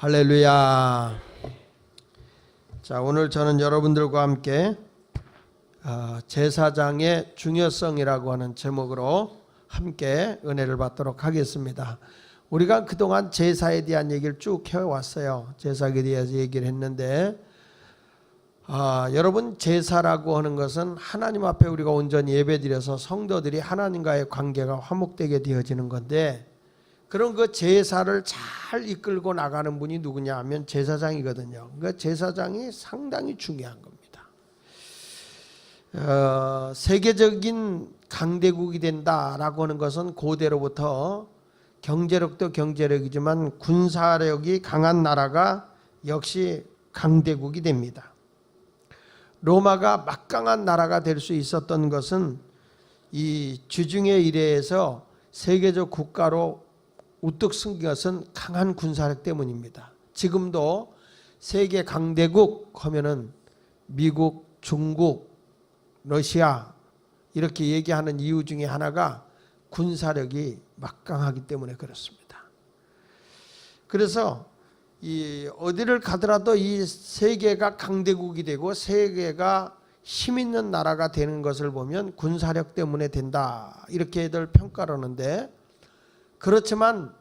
할렐루야. 자, 오늘 저는 여러분들과 함께 제사장의 중요성이라고 하는 제목으로 함께 은혜를 받도록 하겠습니다. 우리가 그동안 제사에 대한 얘기를 쭉 해왔어요. 제사에 대해서 얘기를 했는데 여러분, 제사라고 하는 것은 하나님 앞에 우리가 온전히 예배드려서 성도들이 하나님과의 관계가 화목되게 되어지는 건데, 그런 그 제사를 잘 이끌고 나가는 분이 누구냐 하면 제사장이거든요. 그 제사장이 상당히 중요한 겁니다. 세계적인 강대국이 된다라고 하는 것은 고대로부터 경제력도 경제력이지만 군사력이 강한 나라가 역시 강대국이 됩니다. 로마가 막강한 나라가 될 수 있었던 것은 이 주중의 일회에서 세계적 국가로 우뚝 쓴 것은 강한 군사력 때문입니다. 지금도 세계 강대국 하면은 미국, 중국, 러시아 이렇게 얘기하는 이유 중에 하나가 군사력이 막강하기 때문에 그렇습니다. 그래서 이 어디를 가더라도 이 세계가 강대국이 되고 세계가 힘 있는 나라가 되는 것을 보면 군사력 때문에 된다, 이렇게들 평가를 하는데, 그렇지만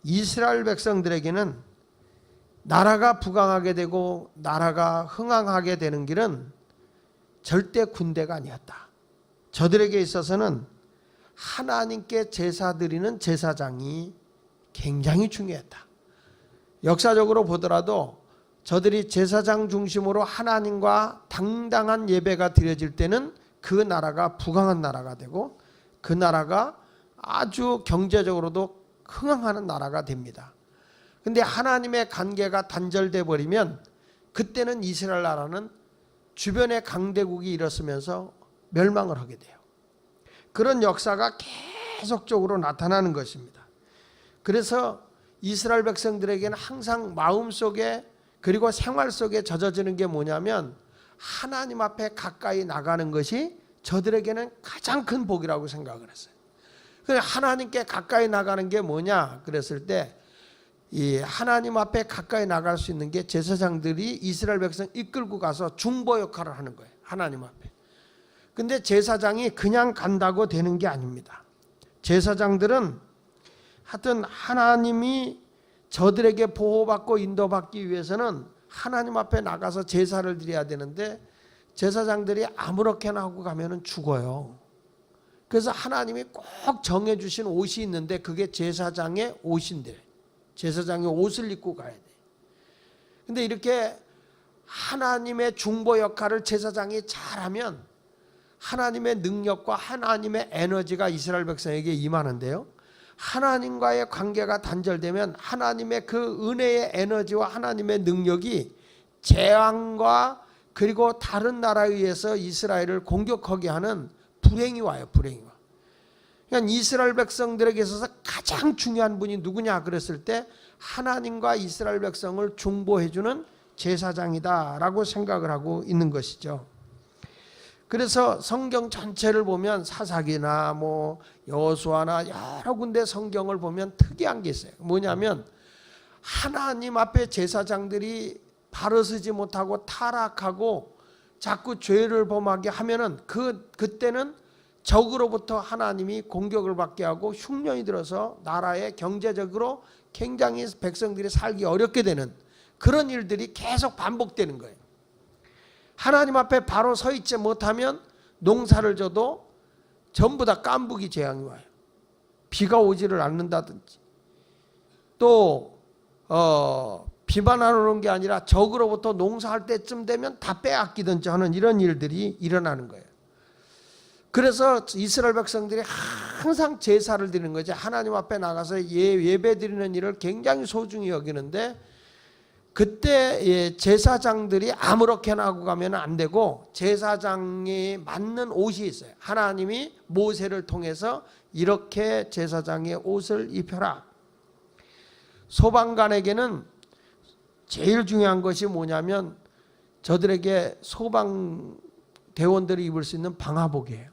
이스라엘 백성들에게는 나라가 부강하게 되고 나라가 흥황하게 되는 길은 절대 군대가 아니었다. 저들에게 있어서는 하나님께 제사 드리는 제사장이 굉장히 중요했다. 역사적으로 보더라도 저들이 제사장 중심으로 하나님과 당당한 예배가 드려질 때는 그 나라가 부강한 나라가 되고 그 나라가 아주 경제적으로도 흥황하는 나라가 됩니다. 근데 하나님의 관계가 단절돼 버리면 그때는 이스라엘 나라는 주변의 강대국이 일어서면서 멸망을 하게 돼요. 그런 역사가 계속적으로 나타나는 것입니다. 그래서 이스라엘 백성들에게는 항상 마음속에 그리고 생활 속에 젖어지는 게 뭐냐면 하나님 앞에 가까이 나가는 것이 저들에게는 가장 큰 복이라고 생각을 했어요. 하나님께 가까이 나가는 게 뭐냐 그랬을 때, 이 하나님 앞에 가까이 나갈 수 있는 게 제사장들이 이스라엘 백성 이끌고 가서 중보 역할을 하는 거예요, 하나님 앞에. 근데 제사장이 그냥 간다고 되는 게 아닙니다. 제사장들은 하여튼 하나님이 저들에게 보호받고 인도받기 위해서는 하나님 앞에 나가서 제사를 드려야 되는데, 제사장들이 아무렇게나 하고 가면은 죽어요. 그래서 하나님이 꼭 정해주신 옷이 있는데 그게 제사장의 옷인데, 제사장의 옷을 입고 가야 돼. 근데 이렇게 하나님의 중보 역할을 제사장이 잘하면 하나님의 능력과 하나님의 에너지가 이스라엘 백성에게 임하는데요, 하나님과의 관계가 단절되면 하나님의 그 은혜의 에너지와 하나님의 능력이 재앙과 그리고 다른 나라에 의해서 이스라엘을 공격하게 하는 불행이 와요, 불행이 와. 그러니까 이스라엘 백성들에게 있어서 가장 중요한 분이 누구냐 그랬을 때 하나님과 이스라엘 백성을 중보해주는 제사장이다라고 생각을 하고 있는 것이죠. 그래서 성경 전체를 보면 사사기나 뭐 여호수아나 여러 군데 성경을 보면 특이한 게 있어요. 뭐냐면 하나님 앞에 제사장들이 바로 서지 못하고 타락하고 자꾸 죄를 범하게 하면은 그때는 적으로부터 하나님이 공격을 받게 하고 흉년이 들어서 나라에 경제적으로 굉장히 백성들이 살기 어렵게 되는 그런 일들이 계속 반복되는 거예요. 하나님 앞에 바로 서 있지 못하면 농사를 져도 전부 다 깐부기 재앙이 와요. 비가 오지를 않는다든지, 또 비만 안 오는 게 아니라 적으로부터 농사할 때쯤 되면 다 빼앗기든지 하는 이런 일들이 일어나는 거예요. 그래서 이스라엘 백성들이 항상 제사를 드리는 거지, 하나님 앞에 나가서 예배 드리는 일을 굉장히 소중히 여기는데, 그때 제사장들이 아무렇게나 하고 가면 안 되고 제사장이 맞는 옷이 있어요. 하나님이 모세를 통해서 이렇게 제사장의 옷을 입혀라. 소방관에게는 제일 중요한 것이 뭐냐면 저들에게 소방대원들이 입을 수 있는 방화복이에요.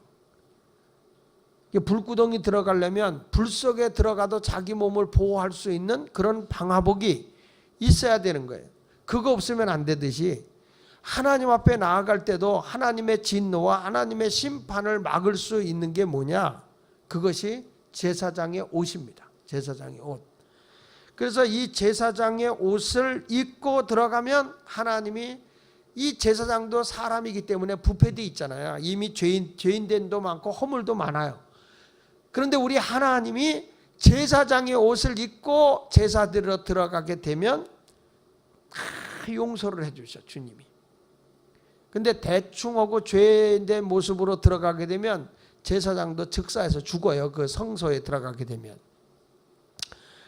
불구덩이 들어가려면 불 속에 들어가도 자기 몸을 보호할 수 있는 그런 방화복이 있어야 되는 거예요. 그거 없으면 안 되듯이 하나님 앞에 나아갈 때도 하나님의 진노와 하나님의 심판을 막을 수 있는 게 뭐냐? 그것이 제사장의 옷입니다. 제사장의 옷. 그래서 이 제사장의 옷을 입고 들어가면 하나님이, 이 제사장도 사람이기 때문에 부패도 있잖아요. 이미 죄인됨도 많고 허물도 많아요. 그런데 우리 하나님이 제사장의 옷을 입고 제사드리러 들어가게 되면 용서를 해주셔, 주님이. 근데 대충 하고 죄인된 모습으로 들어가게 되면 제사장도 즉사해서 죽어요. 그 성소에 들어가게 되면.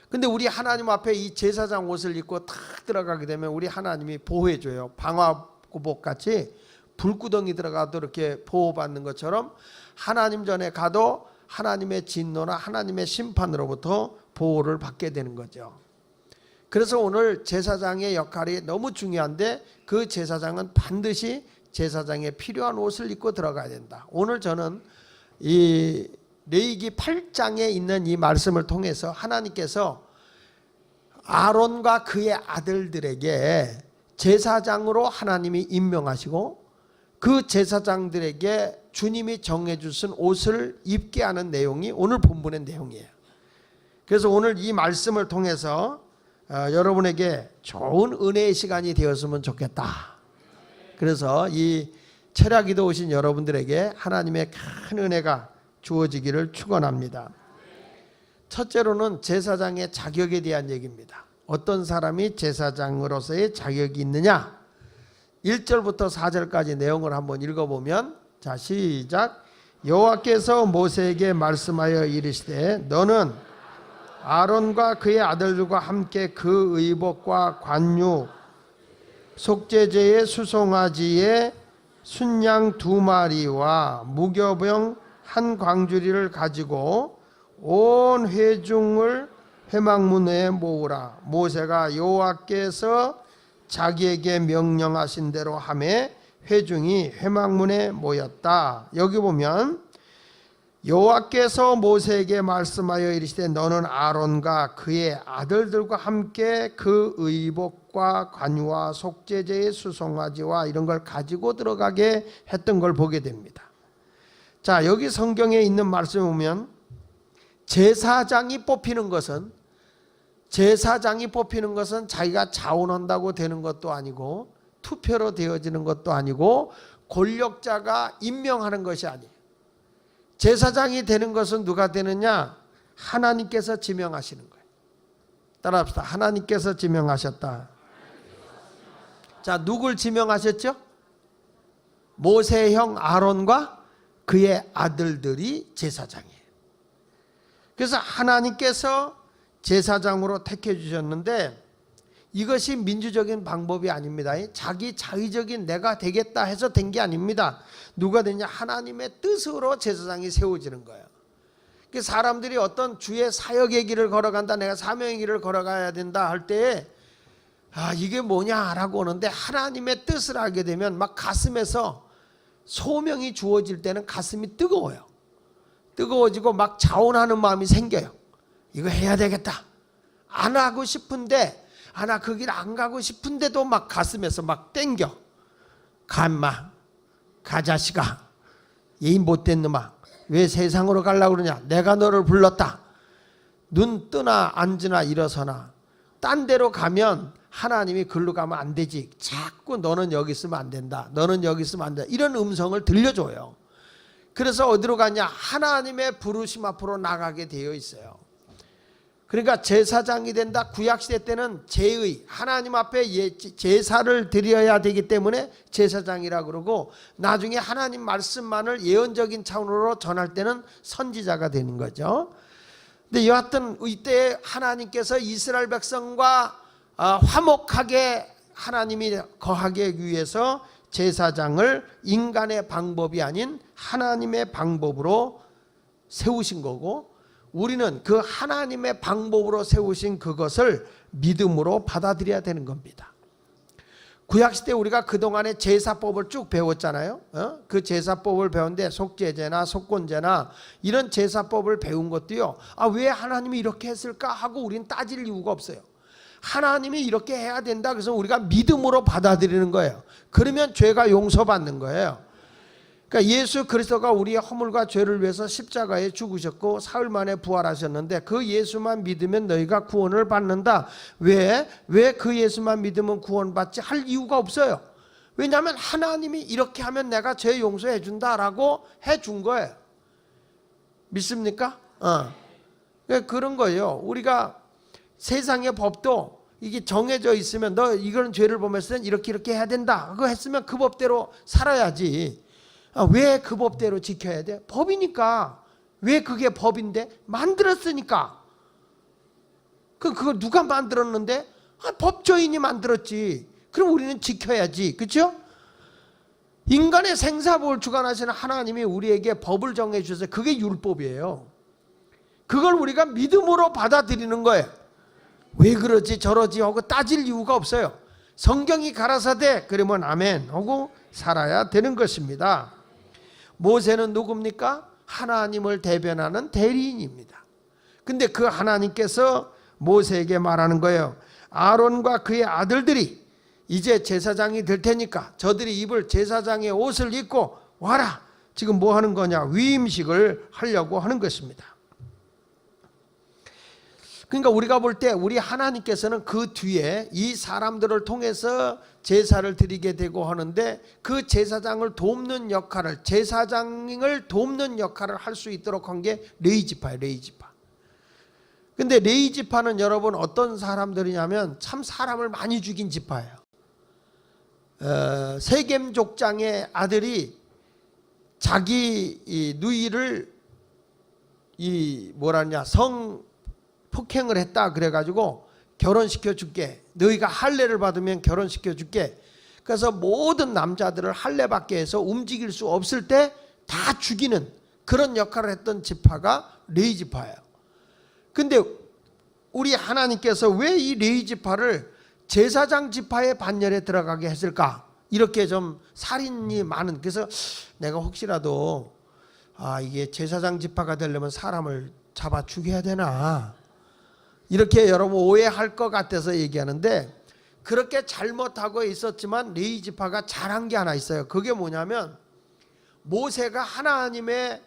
근데 우리 하나님 앞에 이 제사장 옷을 입고 탁 들어가게 되면 우리 하나님이 보호해줘요. 방화복 같이 불구덩이 들어가도 이렇게 보호받는 것처럼 하나님 전에 가도 하나님의 진노나 하나님의 심판으로부터 보호를 받게 되는 거죠. 그래서 오늘 제사장의 역할이 너무 중요한데 그 제사장은 반드시 제사장에 필요한 옷을 입고 들어가야 된다. 오늘 저는 이 레위기 8장에 있는 이 말씀을 통해서 하나님께서 아론과 그의 아들들에게 제사장으로 하나님이 임명하시고 그 제사장들에게 주님이 정해주신 옷을 입게 하는 내용이 오늘 본문의 내용이에요. 그래서 오늘 이 말씀을 통해서 여러분에게 좋은 은혜의 시간이 되었으면 좋겠다. 그래서 이 철야기도 오신 여러분들에게 하나님의 큰 은혜가 주어지기를 축원합니다. 첫째로는 제사장의 자격에 대한 얘기입니다. 어떤 사람이 제사장으로서의 자격이 있느냐? 1절부터 4절까지 내용을 한번 읽어보면, 자, 시작. 여호와께서 모세에게 말씀하여 이르시되 너는 아론과 그의 아들들과 함께 그 의복과 관유 속죄제의 수송아지의 순양 2마리와 무교병 1광주리를 가지고 온 회중을 회막문에 모으라. 모세가 여호와께서 자기에게 명령하신 대로 하매 회중이 회막문에 모였다. 여기 보면 여호와께서 모세에게 말씀하여 이르시되 너는 아론과 그의 아들들과 함께 그 의복과 관유와 속죄제의 수송아지와 이런 걸 가지고 들어가게 했던 걸 보게 됩니다. 자, 여기 성경에 있는 말씀을 보면 제사장이 뽑히는 것은 자기가 자원한다고 되는 것도 아니고 투표로 되어지는 것도 아니고 권력자가 임명하는 것이 아니에요. 제사장이 되는 것은 누가 되느냐? 하나님께서 지명하시는 거예요. 따라합시다. 하나님께서 지명하셨다. 자, 누굴 지명하셨죠? 모세의 형 아론과 그의 아들들이 제사장이에요. 그래서 하나님께서 제사장으로 택해 주셨는데 이것이 민주적인 방법이 아닙니다. 자기적인 내가 되겠다 해서 된 게 아닙니다. 누가 되냐? 하나님의 뜻으로 제사장이 세워지는 거예요. 사람들이 어떤 주의 사역의 길을 걸어간다, 내가 사명의 길을 걸어가야 된다 할 때에 이게 뭐냐라고 하는데 하나님의 뜻을 알게 되면 막 가슴에서 소명이 주어질 때는 가슴이 뜨거워요. 뜨거워지고 막 자원하는 마음이 생겨요. 이거 해야 되겠다. 안 하고 싶은데 나 그 길 안 가고 싶은데도 막 가슴에서 막 땡겨. 가 자식아, 이 못된 놈아, 왜 세상으로 가려고 그러냐? 내가 너를 불렀다. 눈 뜨나 앉으나 일어서나 딴 데로 가면 하나님이 글로 가면 안 되지. 자꾸 너는 여기 있으면 안 된다. 너는 여기 있으면 안 된다. 이런 음성을 들려줘요. 그래서 어디로 가냐? 하나님의 부르심 앞으로 나가게 되어 있어요. 그러니까 제사장이 된다. 구약시대 때는 제의, 하나님 앞에 제사를 드려야 되기 때문에 제사장이라고 그러고, 나중에 하나님 말씀만을 예언적인 차원으로 전할 때는 선지자가 되는 거죠. 근데 여하튼 이때 하나님께서 이스라엘 백성과 화목하게 하나님이 거하기 위해서 제사장을 인간의 방법이 아닌 하나님의 방법으로 세우신 거고, 우리는 그 하나님의 방법으로 세우신 그것을 믿음으로 받아들여야 되는 겁니다. 구약시대 우리가 그동안에 제사법을 쭉 배웠잖아요. 그 제사법을 배웠는데 속죄제나 속건제나 이런 제사법을 배운 것도요, 왜 하나님이 이렇게 했을까 하고 우리는 따질 이유가 없어요. 하나님이 이렇게 해야 된다. 그래서 우리가 믿음으로 받아들이는 거예요. 그러면 죄가 용서받는 거예요. 그러니까 예수 그리스도가 우리의 허물과 죄를 위해서 십자가에 죽으셨고 사흘 만에 부활하셨는데 그 예수만 믿으면 너희가 구원을 받는다. 왜 그 예수만 믿으면 구원받지 할 이유가 없어요. 왜냐하면 하나님이 이렇게 하면 내가 죄 용서해 준다라고 해준 거예요. 믿습니까? 그런 거예요. 우리가 세상의 법도 이게 정해져 있으면 너 이런 죄를 범했을 땐 이렇게 해야 된다. 그거 했으면 그 법대로 살아야지. 왜 그 법대로 지켜야 돼? 법이니까. 왜 그게 법인데? 만들었으니까. 그걸 누가 만들었는데? 법조인이 만들었지. 그럼 우리는 지켜야지. 그렇죠? 인간의 생사복을 주관하시는 하나님이 우리에게 법을 정해 주셔서 그게 율법이에요. 그걸 우리가 믿음으로 받아들이는 거예요. 왜 그러지 저러지 하고 따질 이유가 없어요. 성경이 가라사대 그러면 아멘 하고 살아야 되는 것입니다. 모세는 누굽니까? 하나님을 대변하는 대리인입니다. 근데 그 하나님께서 모세에게 말하는 거예요. 아론과 그의 아들들이 이제 제사장이 될 테니까 저들이 입을 제사장의 옷을 입고 와라. 지금 뭐 하는 거냐? 위임식을 하려고 하는 것입니다. 그러니까 우리가 볼 때 우리 하나님께서는 그 뒤에 이 사람들을 통해서 제사를 드리게 되고 하는데 그 제사장을 돕는 역할을 제사장을 돕는 역할을 할 수 있도록 한 게 레위지파예요. 레위지파. 근데 레위지파는 여러분 어떤 사람들이냐면 참 사람을 많이 죽인 지파예요. 세겜 족장의 아들이 자기 이 누이를 성 폭행을 했다 그래가지고 결혼시켜 줄게. 너희가 할례를 받으면 결혼시켜 줄게. 그래서 모든 남자들을 할례 받게 해서 움직일 수 없을 때 다 죽이는 그런 역할을 했던 지파가 레위 지파예요. 근데 우리 하나님께서 왜 이 레위 지파를 제사장 지파의 반열에 들어가게 했을까? 이렇게 좀 살인이 많은. 그래서 내가 혹시라도 이게 제사장 지파가 되려면 사람을 잡아 죽여야 되나? 이렇게 여러분 오해할 것 같아서 얘기하는데 그렇게 잘못하고 있었지만 레위 지파가 잘한 게 하나 있어요. 그게 뭐냐면 모세가 하나님의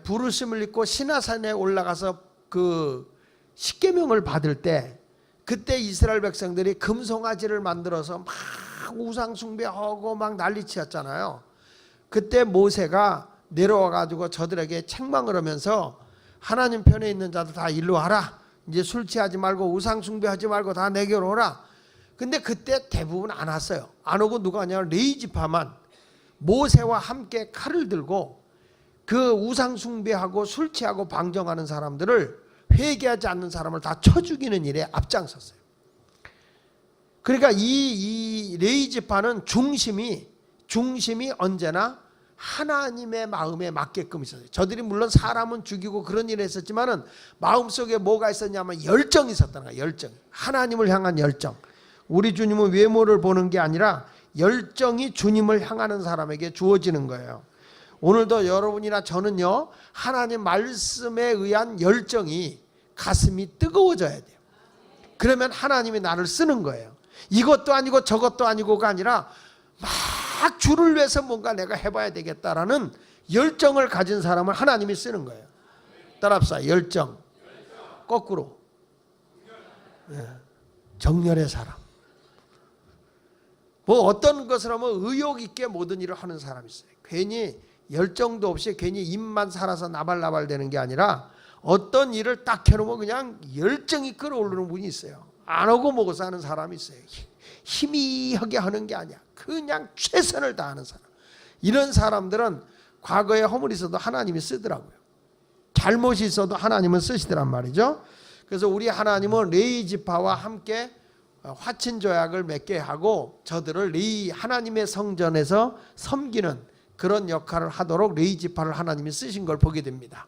부르심을 입고 시내산에 올라가서 그 십계명을 받을 때 그때 이스라엘 백성들이 금송아지를 만들어서 막 우상 숭배하고 막 난리치었잖아요. 그때 모세가 내려와 가지고 저들에게 책망을 하면서 하나님 편에 있는 자들 다 일로 와라. 이제 술 취하지 말고 우상 숭배하지 말고 다 내게로 오라. 근데 그때 대부분 안 왔어요. 안 오고 누가 왔냐면 레위 지파만 모세와 함께 칼을 들고 그 우상 숭배하고 술 취하고 방정하는 사람들을 회개하지 않는 사람을 다 쳐 죽이는 일에 앞장섰어요. 그러니까 이 레위 지파는 중심이 언제나 하나님의 마음에 맞게끔 있었어요. 저들이 물론 사람은 죽이고 그런 일을 했었지만은 마음속에 뭐가 있었냐면 열정이 있었다는 거예요. 열정. 하나님을 향한 열정. 우리 주님은 외모를 보는 게 아니라 열정이 주님을 향하는 사람에게 주어지는 거예요. 오늘도 여러분이나 저는요 하나님 말씀에 의한 열정이 가슴이 뜨거워져야 돼요. 그러면 하나님이 나를 쓰는 거예요. 이것도 아니고 저것도 아니고가 아니라 막 주를 위해서 뭔가 내가 해봐야 되겠다라는 열정을 가진 사람을 하나님이 쓰는 거예요. 따라합시다. 열정. 거꾸로. 정열의 사람. 뭐 어떤 것을 하면 의욕 있게 모든 일을 하는 사람이 있어요. 괜히 열정도 없이 괜히 입만 살아서 나발나발 되는 게 아니라 어떤 일을 딱 해놓으면 그냥 열정이 끌어오르는 분이 있어요. 안 하고 먹어서 하는 사람이 있어요. 희미하게 하는 게 아니야. 그냥 최선을 다하는 사람. 이런 사람들은 과거에 허물이 있어도 하나님이 쓰더라고요. 잘못이 있어도 하나님은 쓰시더란 말이죠. 그래서 우리 하나님은 레위 지파와 함께 화친 조약을 맺게 하고 저들을 레위 하나님의 성전에서 섬기는 그런 역할을 하도록 레위 지파를 하나님이 쓰신 걸 보게 됩니다.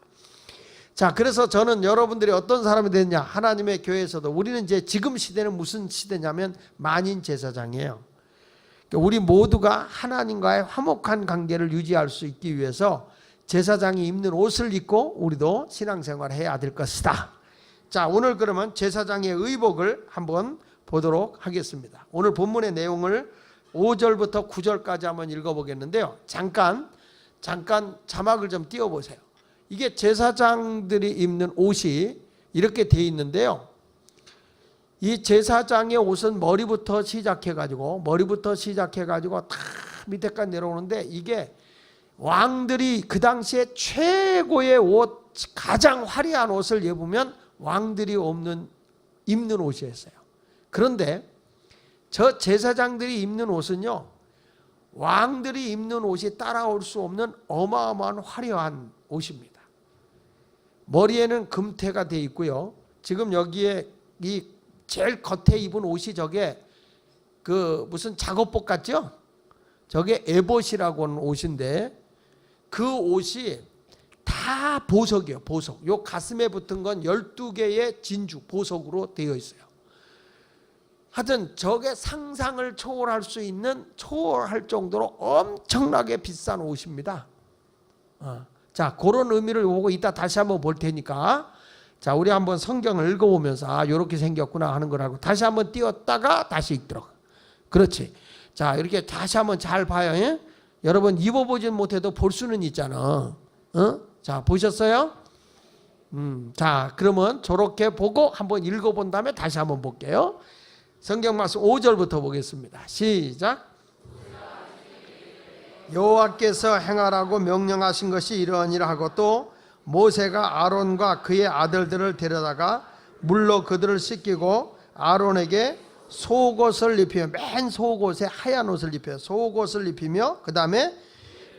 자, 그래서 저는 여러분들이 어떤 사람이 되느냐, 하나님의 교회에서도 우리는 이제 지금 시대는 무슨 시대냐면 만인 제사장이에요. 우리 모두가 하나님과의 화목한 관계를 유지할 수 있기 위해서 제사장이 입는 옷을 입고 우리도 신앙생활을 해야 될 것이다. 자, 오늘 그러면 제사장의 의복을 한번 보도록 하겠습니다. 오늘 본문의 내용을 5절부터 9절까지 한번 읽어보겠는데요. 잠깐 자막을 좀 띄워보세요. 이게 제사장들이 입는 옷이 이렇게 돼 있는데요. 이 제사장의 옷은 머리부터 시작해가지고 다 밑에까지 내려오는데, 이게 왕들이 그 당시에 최고의 옷, 가장 화려한 옷을 입으면 왕들이 입는 옷이었어요. 그런데 저 제사장들이 입는 옷은요, 왕들이 입는 옷이 따라올 수 없는 어마어마한 화려한 옷입니다. 머리에는 금태가 되어 있고요. 지금 여기에 이 제일 겉에 입은 옷이 저게 그 무슨 작업복 같죠? 저게 에봇이라고 하는 옷인데, 그 옷이 다 보석이에요. 보석. 요 가슴에 붙은 건 12개의 진주 보석으로 되어 있어요. 하여튼 저게 상상을 초월할 정도로 엄청나게 비싼 옷입니다. 자, 그런 의미를 보고 이따 다시 한번 볼 테니까, 자, 우리 한번 성경을 읽어보면서 이렇게 생겼구나 하는 거라고 다시 한번 띄웠다가 다시 읽도록. 그렇지. 자, 이렇게 다시 한번 잘 봐요. 예? 여러분 입어보진 못해도 볼 수는 있잖아. 자, 보셨어요? 자, 그러면 저렇게 보고 한번 읽어본 다음에 다시 한번 볼게요. 성경 말씀 5절부터 보겠습니다. 시작. 여호와께서 행하라고 명령하신 것이 이러하니라 하고, 또 모세가 아론과 그의 아들들을 데려다가 물로 그들을 씻기고 아론에게 속옷을 입히며, 맨 속옷에 하얀 옷을 입혀요. 속옷을 입히며, 그 다음에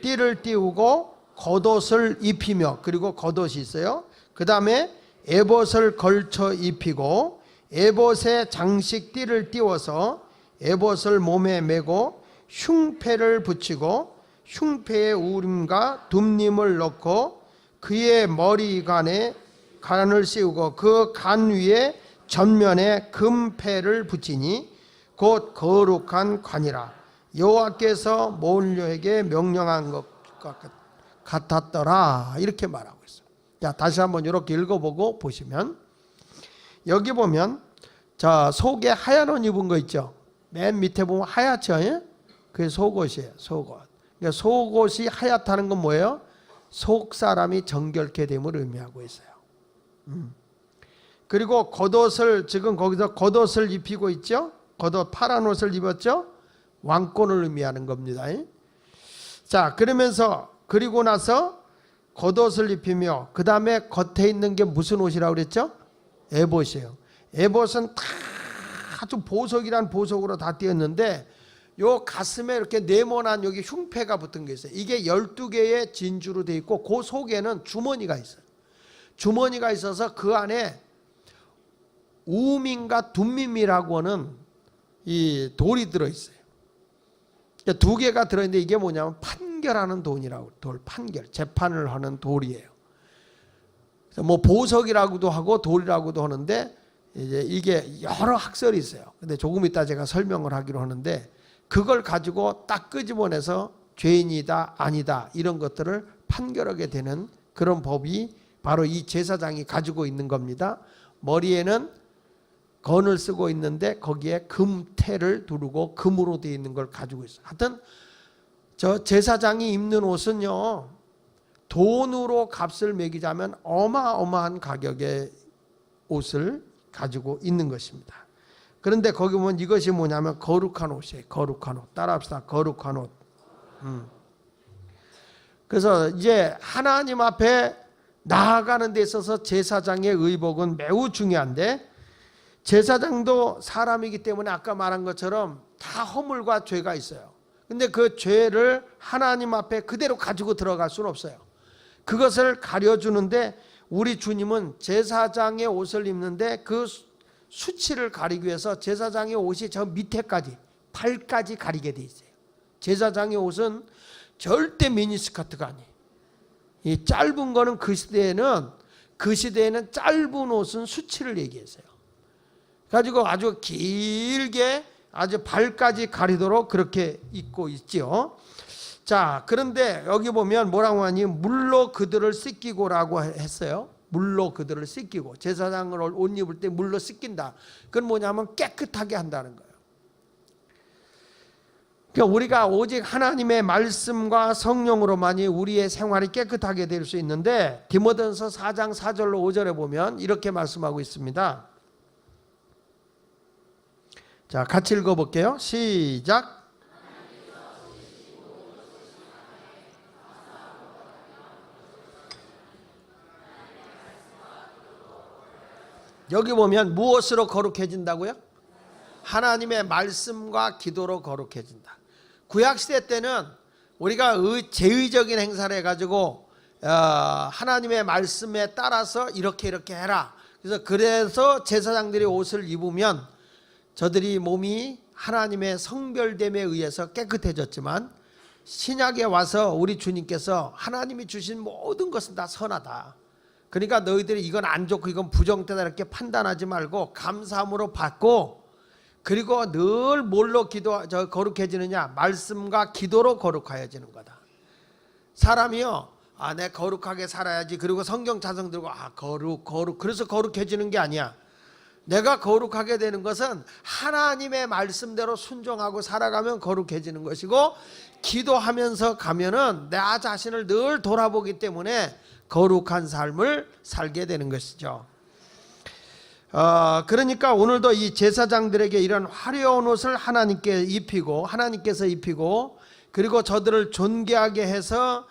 띠를 띄우고 겉옷을 입히며, 그리고 겉옷이 있어요. 그 다음에 에봇을 걸쳐 입히고 에봇에 장식 띠를 띄워서 에봇을 몸에 메고 흉패를 붙이고 흉패에 우림과 둠림을 넣고 그의 머리간에 간을 씌우고 그 간 위에 전면에 금패를 붙이니 곧 거룩한 관이라. 여호와께서 모세에게 명령한 것과 같았더라. 이렇게 말하고 있어요. 자, 다시 한번 이렇게 읽어보고 보시면, 여기 보면 자, 속에 하얀 옷 입은 거 있죠. 맨 밑에 보면 하얗죠. 예? 그게 속옷이에요. 속옷. 그러니까 속옷이 하얗다는 건 뭐예요? 속 사람이 정결케 됨을 의미하고 있어요. 그리고 겉옷을, 지금 거기서 겉옷을 입히고 있죠. 겉옷 파란 옷을 입었죠. 왕권을 의미하는 겁니다. 자, 그러면서 그리고 나서 겉옷을 입히며 그 다음에 겉에 있는 게 무슨 옷이라고 그랬죠? 에봇이에요. 에봇은 다 아주 보석이란 보석으로 다 띄었는데, 요 가슴에 이렇게 네모난 여기 흉패가 붙은 게 있어요. 이게 12개의 진주로 되어 있고, 그 속에는 주머니가 있어요. 주머니가 있어서 그 안에 우민과 둠밈이라고 하는 이 돌이 들어있어요. 두 개가 들어있는데, 이게 뭐냐면 판결하는 돈이라고, 돌, 판결, 재판을 하는 돌이에요. 그래서 뭐 보석이라고도 하고 돌이라고도 하는데, 이제 이게 여러 학설이 있어요. 근데 조금 이따 제가 설명을 하기로 하는데, 그걸 가지고 딱 끄집어내서 죄인이다 아니다 이런 것들을 판결하게 되는 그런 법이 바로 이 제사장이 가지고 있는 겁니다. 머리에는 건을 쓰고 있는데 거기에 금태를 두르고 금으로 되어 있는 걸 가지고 있어요. 하여튼 저 제사장이 입는 옷은요, 돈으로 값을 매기자면 어마어마한 가격의 옷을 가지고 있는 것입니다. 그런데 거기 보면 이것이 뭐냐면 거룩한 옷이에요. 거룩한 옷. 따라합시다. 거룩한 옷. 그래서 이제 하나님 앞에 나아가는 데 있어서 제사장의 의복은 매우 중요한데, 제사장도 사람이기 때문에 아까 말한 것처럼 다 허물과 죄가 있어요. 근데 그 죄를 하나님 앞에 그대로 가지고 들어갈 수는 없어요. 그것을 가려주는데, 우리 주님은 제사장의 옷을 입는데 그 수치를 가리기 위해서 제사장의 옷이 저 밑에까지, 팔까지 가리게 돼 있어요. 제사장의 옷은 절대 미니스커트가 아니에요. 이 짧은 거는 그 시대에는 짧은 옷은 수치를 얘기했어요. 가지고 아주 길게 아주 발까지 가리도록 그렇게 입고 있죠. 자, 그런데 여기 보면 뭐라고 하니, 물로 그들을 씻기고라고 했어요. 물로 그들을 씻기고, 제사장을 옷 입을 때 물로 씻긴다. 그건 뭐냐면 깨끗하게 한다는 거예요. 그러니까 우리가 오직 하나님의 말씀과 성령으로만이 우리의 생활이 깨끗하게 될 수 있는데, 디모데전서 4장 4절로 5절에 보면 이렇게 말씀하고 있습니다. 자, 같이 읽어볼게요. 시작. 여기 보면 무엇으로 거룩해진다고요? 하나님의 말씀과 기도로 거룩해진다. 구약시대 때는 우리가 제의적인 행사를 해가지고 하나님의 말씀에 따라서 이렇게 해라. 그래서 제사장들이 옷을 입으면 저들이 몸이 하나님의 성별됨에 의해서 깨끗해졌지만, 신약에 와서 우리 주님께서 하나님이 주신 모든 것은 다 선하다. 그러니까 너희들이 이건 안 좋고 이건 부정되다 이렇게 판단하지 말고 감사함으로 받고, 그리고 늘 뭘로 거룩해지느냐? 말씀과 기도로 거룩해지는 거다. 사람이요, 내 거룩하게 살아야지. 그리고 성경 자성 들고 거룩 그래서 거룩해지는 게 아니야. 내가 거룩하게 되는 것은 하나님의 말씀대로 순종하고 살아가면 거룩해지는 것이고, 기도하면서 가면은 나 자신을 늘 돌아보기 때문에 거룩한 삶을 살게 되는 것이죠. 그러니까 오늘도 이 제사장들에게 이런 화려한 옷을 하나님께서 입히고, 그리고 저들을 존귀하게 해서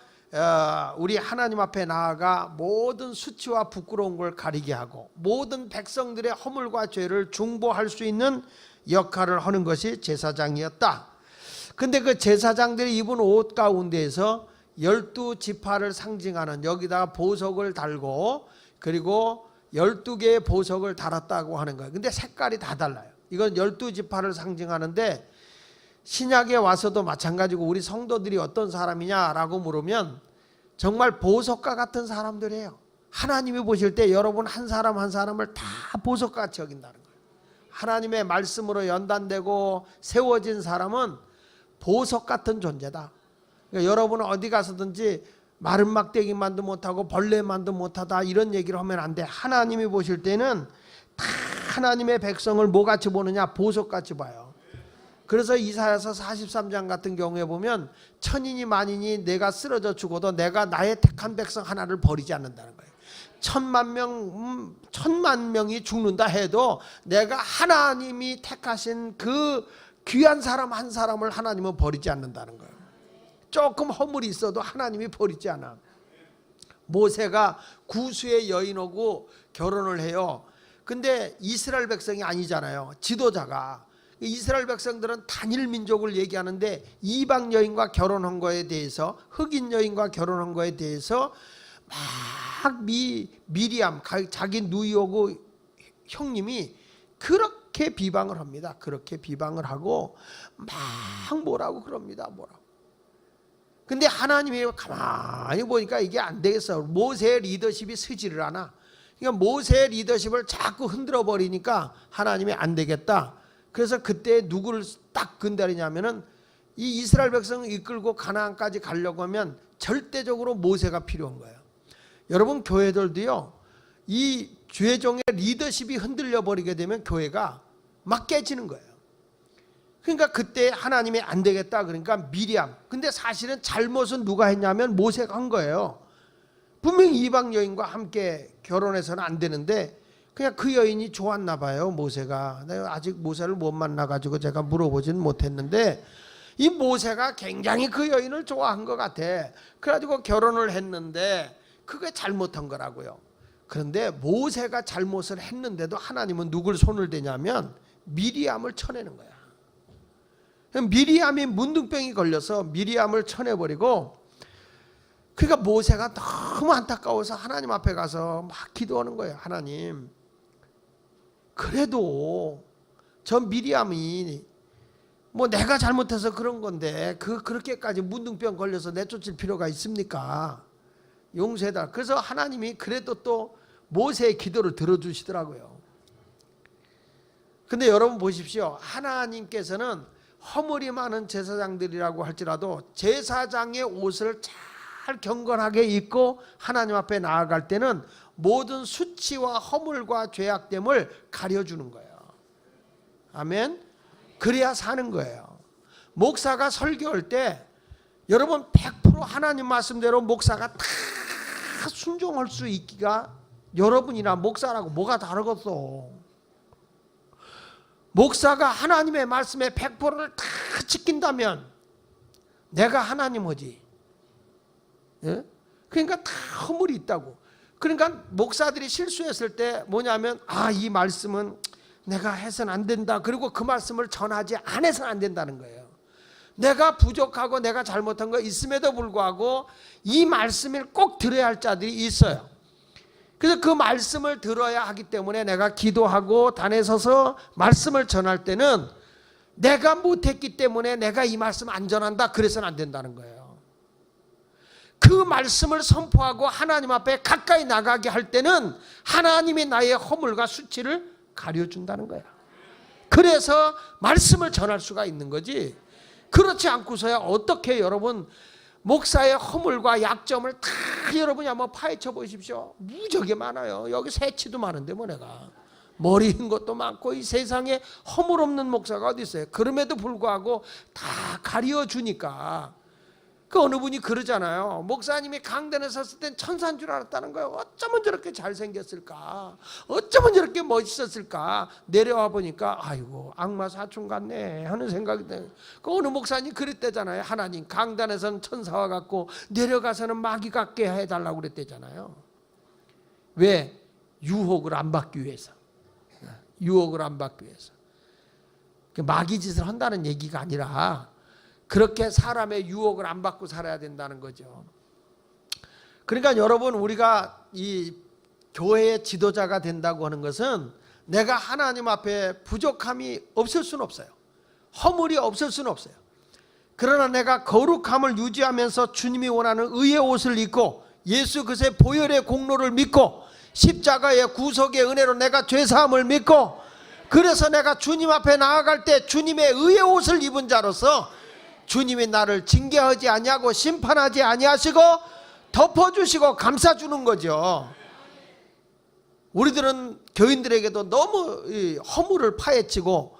우리 하나님 앞에 나아가 모든 수치와 부끄러운 걸 가리게 하고, 모든 백성들의 허물과 죄를 중보할 수 있는 역할을 하는 것이 제사장이었다. 근데 그 제사장들이 입은 옷 가운데에서 12지파를 상징하는, 여기다가 보석을 달고, 그리고 12개의 보석을 달았다고 하는 거예요. 근데 색깔이 다 달라요. 이건 12지파를 상징하는데, 신약에 와서도 마찬가지고 우리 성도들이 어떤 사람이냐라고 물으면 정말 보석과 같은 사람들이에요. 하나님이 보실 때 여러분 한 사람 한 사람을 다 보석같이 여긴다는 거예요. 하나님의 말씀으로 연단되고 세워진 사람은 보석 같은 존재다. 그러니까 여러분은 어디 가서든지 마른 막대기만도 못하고 벌레만도 못하다 이런 얘기를 하면 안 돼. 하나님이 보실 때는 다 하나님의 백성을 뭐같이 보느냐? 보석같이 봐요. 그래서 이사야서 43장 같은 경우에 보면 천인이 만인이 내가 쓰러져 죽어도 내가 나의 택한 백성 하나를 버리지 않는다는 거예요. 천만 명이 죽는다 해도 내가 하나님이 택하신 그 귀한 사람 한 사람을 하나님은 버리지 않는다는 거예요. 조금 허물이 있어도 하나님이 버리지 않아. 모세가 구수의 여인하고 결혼을 해요. 근데 이스라엘 백성이 아니잖아요. 지도자가. 이스라엘 백성들은 단일 민족을 얘기하는데 이방 여인과 결혼한 거에 대해서, 흑인 여인과 결혼한 거에 대해서 막 미리암 자기 누이하고 형님이 그렇게 비방을 합니다. 그렇게 비방을 하고 막 뭐라고 그럽니다. 근데 하나님이 가만히 보니까 이게 안 되겠어. 모세의 리더십이 서지를 않아. 그러니까 모세의 리더십을 자꾸 흔들어 버리니까 하나님이 안 되겠다. 그래서 그때 누구를 딱 건드리냐면은 이 이스라엘 백성을 이끌고 가나안까지 가려고 하면 절대적으로 모세가 필요한 거예요. 여러분, 교회들도요, 이 죄종의 리더십이 흔들려 버리게 되면 교회가 막 깨지는 거예요. 그러니까 그때 하나님이 안 되겠다 그러니까 미리암. 근데 사실은 잘못은 누가 했냐면 모세가 한 거예요. 분명히 이방 여인과 함께 결혼해서는 안 되는데 그냥 그 여인이 좋았나 봐요. 모세가. 내가 아직 모세를 못 만나가지고 제가 물어보지는 못했는데 이 모세가 굉장히 그 여인을 좋아한 것 같아. 그래가지고 결혼을 했는데 그게 잘못한 거라고요. 그런데 모세가 잘못을 했는데도 하나님은 누굴 손을 대냐면 미리암을 쳐내는 거야. 미리암이 문둥병이 걸려서 미리암을 쳐내버리고, 그러니까 모세가 너무 안타까워서 하나님 앞에 가서 막 기도하는 거예요. 하나님, 그래도 저 미리암이 뭐 내가 잘못해서 그런 건데 그렇게까지 문둥병 걸려서 내쫓을 필요가 있습니까? 용서해달라. 그래서 하나님이 그래도 또 모세의 기도를 들어주시더라고요. 근데 여러분 보십시오. 하나님께서는 허물이 많은 제사장들이라고 할지라도 제사장의 옷을 잘 경건하게 입고 하나님 앞에 나아갈 때는 모든 수치와 허물과 죄악됨을 가려주는 거예요. 아멘. 그래야 사는 거예요. 목사가 설교할 때 여러분 100% 하나님 말씀대로 목사가 다 순종할 수 있기가 여러분이나 목사라고 뭐가 다르겠어. 목사가 하나님의 말씀에 100%를 다 지킨다면 내가 하나님 오지. 예? 그러니까 다 허물이 있다고. 그러니까 목사들이 실수했을 때 뭐냐면 이 말씀은 내가 해서는 안 된다. 그리고 그 말씀을 전하지 안 해서는 안 된다는 거예요. 내가 부족하고 내가 잘못한 거 있음에도 불구하고 이 말씀을 꼭 들어야 할 자들이 있어요. 그래서 그 말씀을 들어야 하기 때문에 내가 기도하고 단에 서서 말씀을 전할 때는 내가 못했기 때문에 내가 이 말씀 안 전한다. 그래서는 안 된다는 거예요. 그 말씀을 선포하고 하나님 앞에 가까이 나가게 할 때는 하나님이 나의 허물과 수치를 가려준다는 거야. 그래서 말씀을 전할 수가 있는 거지. 그렇지 않고서야 어떻게 여러분 목사의 허물과 약점을 다 여러분이 한번 파헤쳐 보십시오. 무지하게 많아요. 여기 새치도 많은데 뭐 내가 머리 흰 것도 많고 이 세상에 허물 없는 목사가 어디 있어요. 그럼에도 불구하고 다 가려주니까 그 어느 분이 그러잖아요. 목사님이 강단에 섰을 땐 천사인 줄 알았다는 거예요. 어쩌면 저렇게 잘생겼을까, 어쩌면 저렇게 멋있었을까. 내려와 보니까 아이고 악마 사촌 같네 하는 생각이 들어요. 그 어느 목사님 그랬대잖아요. 하나님 강단에서는 천사와 같고 내려가서는 마귀 같게 해달라고 그랬대잖아요. 왜? 유혹을 안 받기 위해서. 유혹을 안 받기 위해서. 마귀 짓을 한다는 얘기가 아니라 그렇게 사람의 유혹을 안 받고 살아야 된다는 거죠. 그러니까 여러분 우리가 이 교회의 지도자가 된다고 하는 것은 내가 하나님 앞에 부족함이 없을 수는 없어요. 허물이 없을 수는 없어요. 그러나 내가 거룩함을 유지하면서 주님이 원하는 의의 옷을 입고 예수 그리스도의 보혈의 공로를 믿고 십자가의 구속의 은혜로 내가 죄사함을 믿고 그래서 내가 주님 앞에 나아갈 때 주님의 의의 옷을 입은 자로서 주님이 나를 징계하지 아니하고 심판하지 아니하시고 덮어주시고 감싸주는 거죠. 우리들은 교인들에게도 너무 허물을 파헤치고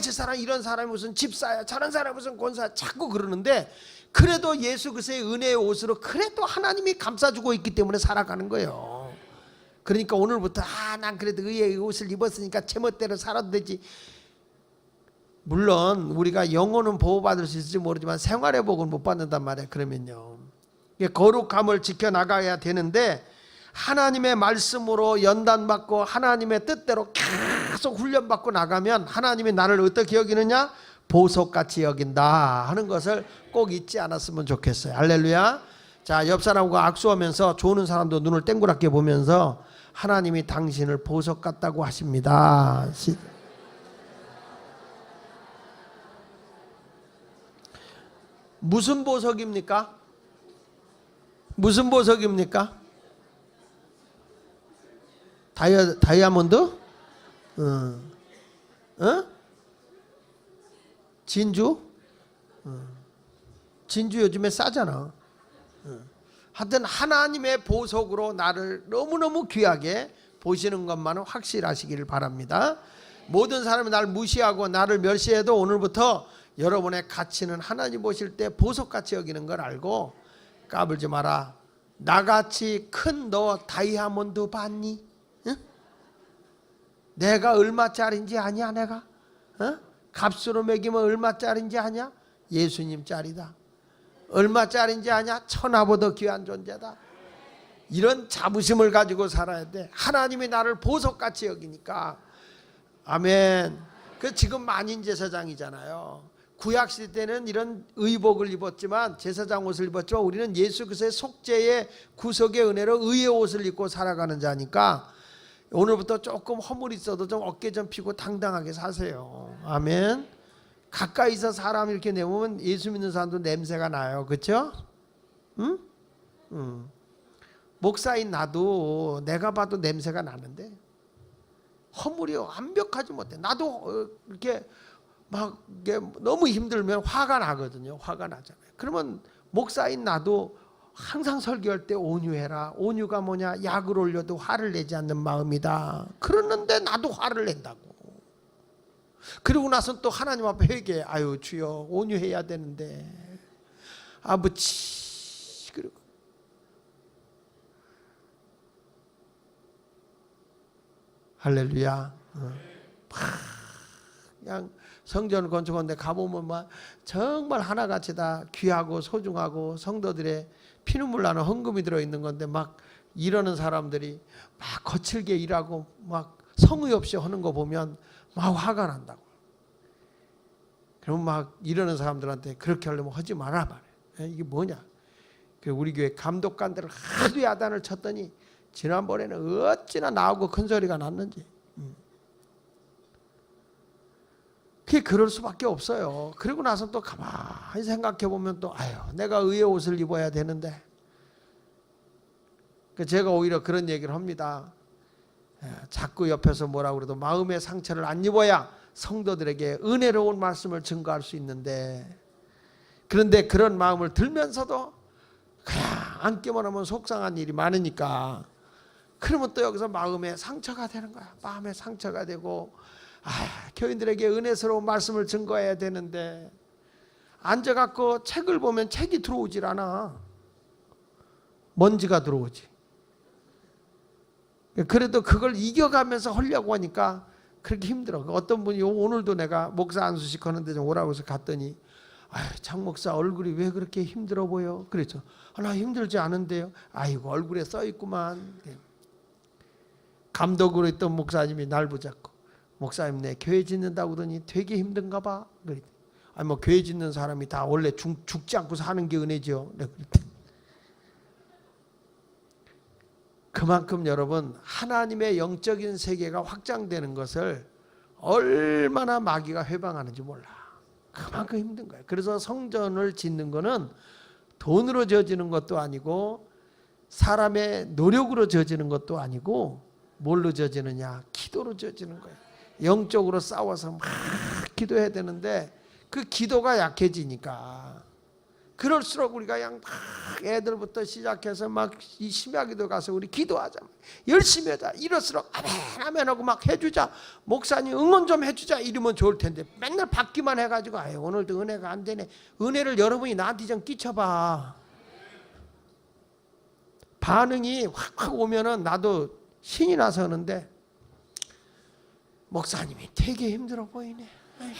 저 사람 이런 사람이 무슨 집사야 저런 사람이 무슨 권사야 자꾸 그러는데 그래도 예수 그리스도의 은혜의 옷으로 그래도 하나님이 감싸주고 있기 때문에 살아가는 거예요. 그러니까 오늘부터 난 그래도 의의 옷을 입었으니까 제멋대로 살아도 되지. 물론 우리가 영혼은 보호받을 수 있을지 모르지만 생활의 복은 못 받는단 말이에요. 그러면요 거룩함을 지켜나가야 되는데 하나님의 말씀으로 연단받고 하나님의 뜻대로 계속 훈련받고 나가면 하나님이 나를 어떻게 여기느냐? 보석같이 여긴다 하는 것을 꼭 잊지 않았으면 좋겠어요. 할렐루야. 자, 옆 사람과 악수하면서 조는 사람도 눈을 땡그랗게 보면서 하나님이 당신을 보석 같다고 하십니다. 무슨 보석입니까? 무슨 보석입니까? 다이아몬드? 진주? 진주 요즘에 싸잖아. 하여튼 하나님의 보석으로 나를 너무너무 귀하게 보시는 것만은 확실하시기를 바랍니다. 모든 사람이 나를 무시하고 나를 멸시해도 오늘부터 여러분의 가치는 하나님 보실 때 보석같이 여기는 걸 알고 까불지 마라. 나같이 큰 너 다이아몬드 봤니? 응? 내가 얼마짜리인지 아냐 내가? 값으로 매기면 얼마짜리인지 아냐? 예수님짜리다. 얼마짜리인지 아냐? 천하보다 귀한 존재다. 이런 자부심을 가지고 살아야 돼. 하나님이 나를 보석같이 여기니까. 아멘. 그 지금 만인 제사장이잖아요. 구약시대 때는 이런 의복을 입었지만 제사장 옷을 입었지만 우리는 예수 그리스도의 속죄의 구속의 은혜로 의의 옷을 입고 살아가는 자니까 오늘부터 조금 허물이 있어도 좀 어깨 좀 펴고 당당하게 사세요. 아멘. 가까이서 사람 이렇게 내보면 예수 믿는 사람도 냄새가 나요. 그렇죠? 응? 목사인 나도 내가 봐도 냄새가 나는데 허물이 완벽하지 못해. 나도 이렇게 막 너무 힘들면 화가 나거든요. 화가 나잖아요. 그러면 목사인 나도 항상 설교할 때 온유해라. 온유가 뭐냐? 약을 올려도 화를 내지 않는 마음이다. 그러는데 나도 화를 낸다고. 그리고 나서 또 하나님 앞에 회개해. 아유 주여, 온유해야 되는데 아버지. 그리고 할렐루야. 그냥 성전을 건축하는데 가보면 막 정말 하나같이 다 귀하고 소중하고 성도들의 피눈물 나는 헌금이 들어있는 건데 막 이러는 사람들이 막 거칠게 일하고 막 성의 없이 하는 거 보면 막 화가 난다고. 그러면 막 이러는 사람들한테 그렇게 하려면 하지 마라 말이야. 이게 뭐냐? 우리 교회 감독관들을 하도 야단을 쳤더니 지난번에는 어찌나 나오고 큰 소리가 났는지. 그게 그럴 수밖에 없어요. 그리고 나서 또 가만히 생각해 보면 또 아유, 내가 의의 옷을 입어야 되는데. 제가 오히려 그런 얘기를 합니다. 자꾸 옆에서 뭐라고 그래도 마음의 상처를 안 입어야 성도들에게 은혜로운 말씀을 증거할 수 있는데, 그런데 그런 마음을 들면서도 그냥 앉기만 하면 속상한 일이 많으니까 그러면 또 여기서 마음에 상처가 되는 거야. 마음에 상처가 되고 교인들에게 은혜스러운 말씀을 증거해야 되는데 앉아갖고 책을 보면 책이 들어오질 않아. 먼지가 들어오지. 그래도 그걸 이겨가면서 하려고 하니까 그렇게 힘들어. 어떤 분이 오늘도 내가 목사 안수식 하는데 좀 오라고 해서 갔더니 장 목사 얼굴이 왜 그렇게 힘들어 보여? 그랬죠. 나 힘들지 않은데요. 아이고 얼굴에 써있구만. 감독으로 있던 목사님이 날 붙잡고 목사님 내 교회 짓는다고 그러더니 되게 힘든가 봐. 뭐 교회 짓는 사람이 다 원래 죽지 않고 사는 게 은혜죠. 그만큼 여러분 하나님의 영적인 세계가 확장되는 것을 얼마나 마귀가 회방하는지 몰라. 그만큼 힘든 거예요. 그래서 성전을 짓는 거는 돈으로 지어지는 것도 아니고 사람의 노력으로 지어지는 것도 아니고 뭘로 지어지느냐? 기도로 지어지는 거예요. 영적으로 싸워서 막 기도해야 되는데 그 기도가 약해지니까 그럴수록 우리가 그냥 막 애들부터 시작해서 막 이 심야기도 가서 우리 기도하자, 열심히 하자, 이럴수록 아멘 아멘 하고 막 해주자, 목사님 응원 좀 해주자 이러면 좋을 텐데 맨날 받기만 해가지고 아유 오늘도 은혜가 안 되네. 은혜를 여러분이 나한테 좀 끼쳐봐. 반응이 확 오면은 나도 신이 나서 하는데 목사님이 되게 힘들어 보이네. 아휴.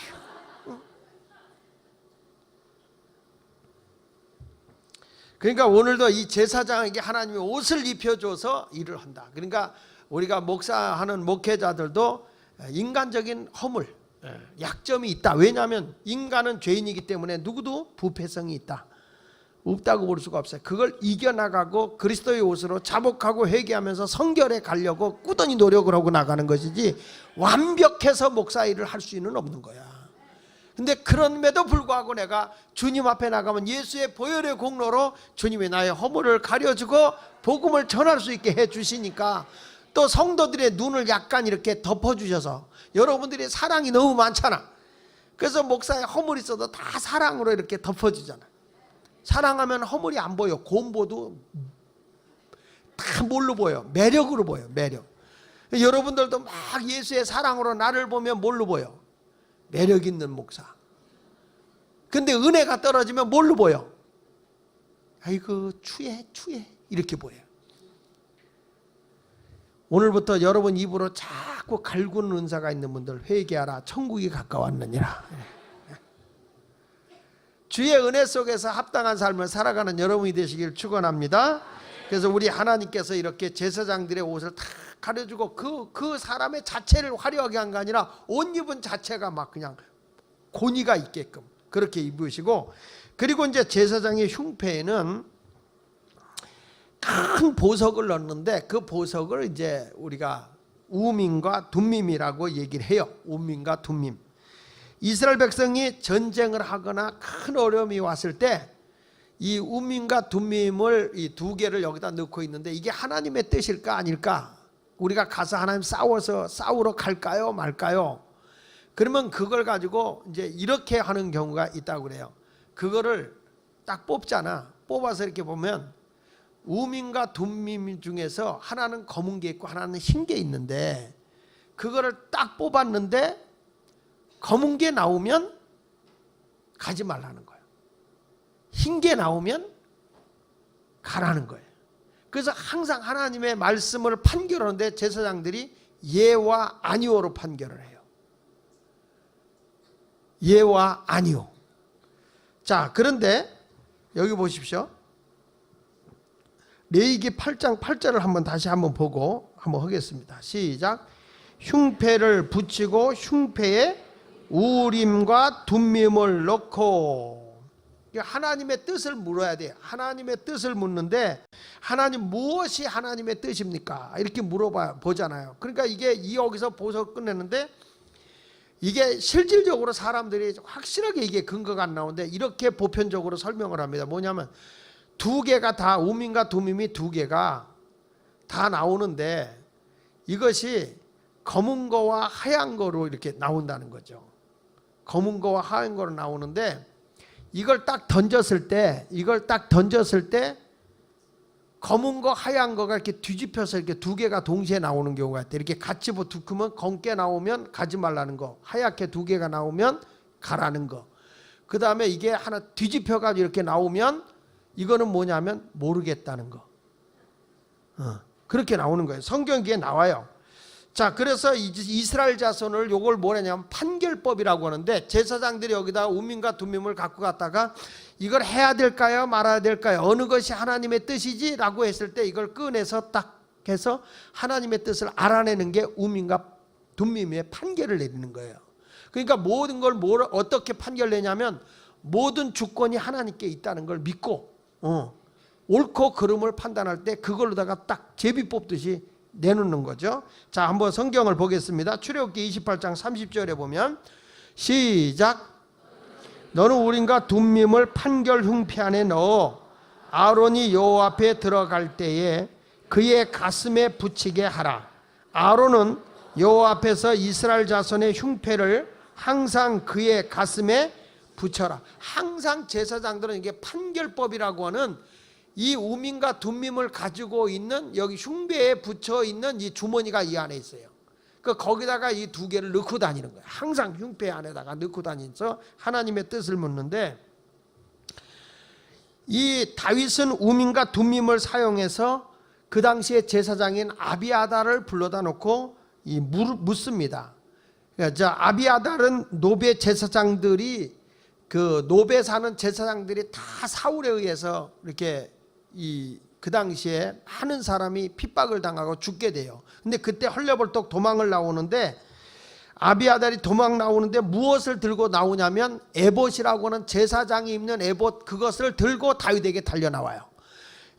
그러니까 오늘도 이 제사장에게 하나님이 옷을 입혀줘서 일을 한다. 그러니까 우리가 목사하는 목회자들도 인간적인 허물, 약점이 있다. 왜냐하면 인간은 죄인이기 때문에 누구도 부패성이 있다. 없다고 볼 수가 없어요. 그걸 이겨나가고 그리스도의 옷으로 자복하고 회개하면서 성결에 가려고 꾸준히 노력을 하고 나가는 것이지 완벽해서 목사 일을 할 수는 없는 거야. 근데 그럼에도 불구하고 내가 주님 앞에 나가면 예수의 보혈의 공로로 주님이 나의 허물을 가려주고 복음을 전할 수 있게 해주시니까 또 성도들의 눈을 약간 이렇게 덮어주셔서 여러분들이 사랑이 너무 많잖아. 그래서 목사의 허물이 있어도 다 사랑으로 이렇게 덮어주잖아. 사랑하면 허물이 안 보여. 곰보도 다 뭘로 보여? 매력으로 보여. 매력. 여러분들도 막 예수의 사랑으로 나를 보면 뭘로 보여? 매력 있는 목사. 근데 은혜가 떨어지면 뭘로 보여? 아이고 추해 이렇게 보여요. 오늘부터 여러분 입으로 자꾸 갈구는 은사가 있는 분들 회개하라. 천국이 가까웠느니라. 주의 은혜 속에서 합당한 삶을 살아가는 여러분이 되시길 축원합니다. 그래서 우리 하나님께서 이렇게 제사장들의 옷을 다 가려주고 그 사람의 자체를 화려하게 한 게 아니라 옷 입은 자체가 막 그냥 고니가 있게끔 그렇게 입으시고, 그리고 이제 제사장의 흉패에는 큰 보석을 넣는데 그 보석을 이제 우리가 우밈과 둠밈이라고 얘기를 해요. 우밈과 둠밈. 이스라엘 백성이 전쟁을 하거나 큰 어려움이 왔을 때 이 우밈과 둠밈을 이 두 개를 여기다 넣고 있는데 이게 하나님의 뜻일까 아닐까? 우리가 가서 하나님 싸우러 갈까요 말까요? 그러면 그걸 가지고 이제 이렇게 하는 경우가 있다고 그래요. 그거를 딱 뽑잖아. 뽑아서 이렇게 보면 우민과 둠민 중에서 하나는 검은 게 있고 하나는 흰 게 있는데, 그거를 딱 뽑았는데 검은 게 나오면 가지 말라는 거예요. 흰 게 나오면 가라는 거예요. 그래서 항상 하나님의 말씀을 판결하는데 제사장들이 예와 아니오로 판결을 해요. 예와 아니오. 자, 그런데 여기 보십시오. 레위기 8장 8절을 한번 다시 한번 보고 한번 하겠습니다. 시작. 흉패를 붙이고 흉패에 우림과 둠밈을 넣고. 하나님의 뜻을 물어야 돼요. 하나님의 뜻을 묻는데, 하나님 무엇이 하나님의 뜻입니까? 이렇게 물어보잖아요. 그러니까 이게 여기서 보서 끝내는데, 이게 실질적으로 사람들이 확실하게 이게 근거가 안 나오는데 이렇게 보편적으로 설명을 합니다. 뭐냐면 두 개가 다, 우민과 둠밈이 두 개가 다 나오는데 이것이 검은 거와 하얀 거로 이렇게 나온다는 거죠. 검은 거와 하얀 거로 나오는데, 이걸 딱 던졌을 때 검은 거 하얀 거가 이렇게 뒤집혀서 이렇게 두 개가 동시에 나오는 경우가 있대. 이렇게 같이 두크면 검게 나오면 가지 말라는 거, 하얗게 두 개가 나오면 가라는 거. 그 다음에 이게 하나 뒤집혀가지고 이렇게 나오면 이거는 뭐냐면 모르겠다는 거. 그렇게 나오는 거예요. 성경기에 나와요. 자, 그래서 이스라엘 자손을 요걸 뭐냐면 판결법이라고 하는데, 제사장들이 여기다 우민과 둠밈을 갖고 갔다가 이걸 해야 될까요 말아야 될까요, 어느 것이 하나님의 뜻이지 라고 했을 때 이걸 꺼내서 딱 해서 하나님의 뜻을 알아내는 게 우민과 둠밈의 판결을 내리는 거예요. 그러니까 모든 걸 어떻게 판결내냐면 모든 주권이 하나님께 있다는 걸 믿고 옳고 그름을 판단할 때 그걸로다가 딱 제비 뽑듯이 내놓는 거죠. 자, 한번 성경을 보겠습니다. 출애굽기 28장 30절에 보면 시작. 너는 우림과 둠밈을 판결 흉패 안에 넣어 아론이 여호와 앞에 들어갈 때에 그의 가슴에 붙이게 하라. 아론은 여호와 앞에서 이스라엘 자손의 흉패를 항상 그의 가슴에 붙여라. 항상 제사장들은 이게 판결법이라고 하는 이 우민과 둠밈을 가지고 있는 여기 흉배에 붙여 있는 이 주머니가 이 안에 있어요. 거기다가 이 두 개를 넣고 다니는 거예요. 항상 흉배 안에다가 넣고 다니면서 하나님의 뜻을 묻는데, 이 다윗은 우민과 둠밈을 사용해서 그 당시에 제사장인 아비아달을 불러다 놓고 묻습니다. 그러니까 아비아달은 노베 제사장들이, 그 노베 사는 제사장들이 다 사울에 의해서 이렇게 그 당시에 많은 사람이 핍박을 당하고 죽게 돼요. 근데 그때 헐레벌떡 도망을 나오는데, 아비아달이 도망 나오는데 무엇을 들고 나오냐면 에봇이라고 하는 제사장이 입는 에봇, 그것을 들고 다윗에게 달려나와요.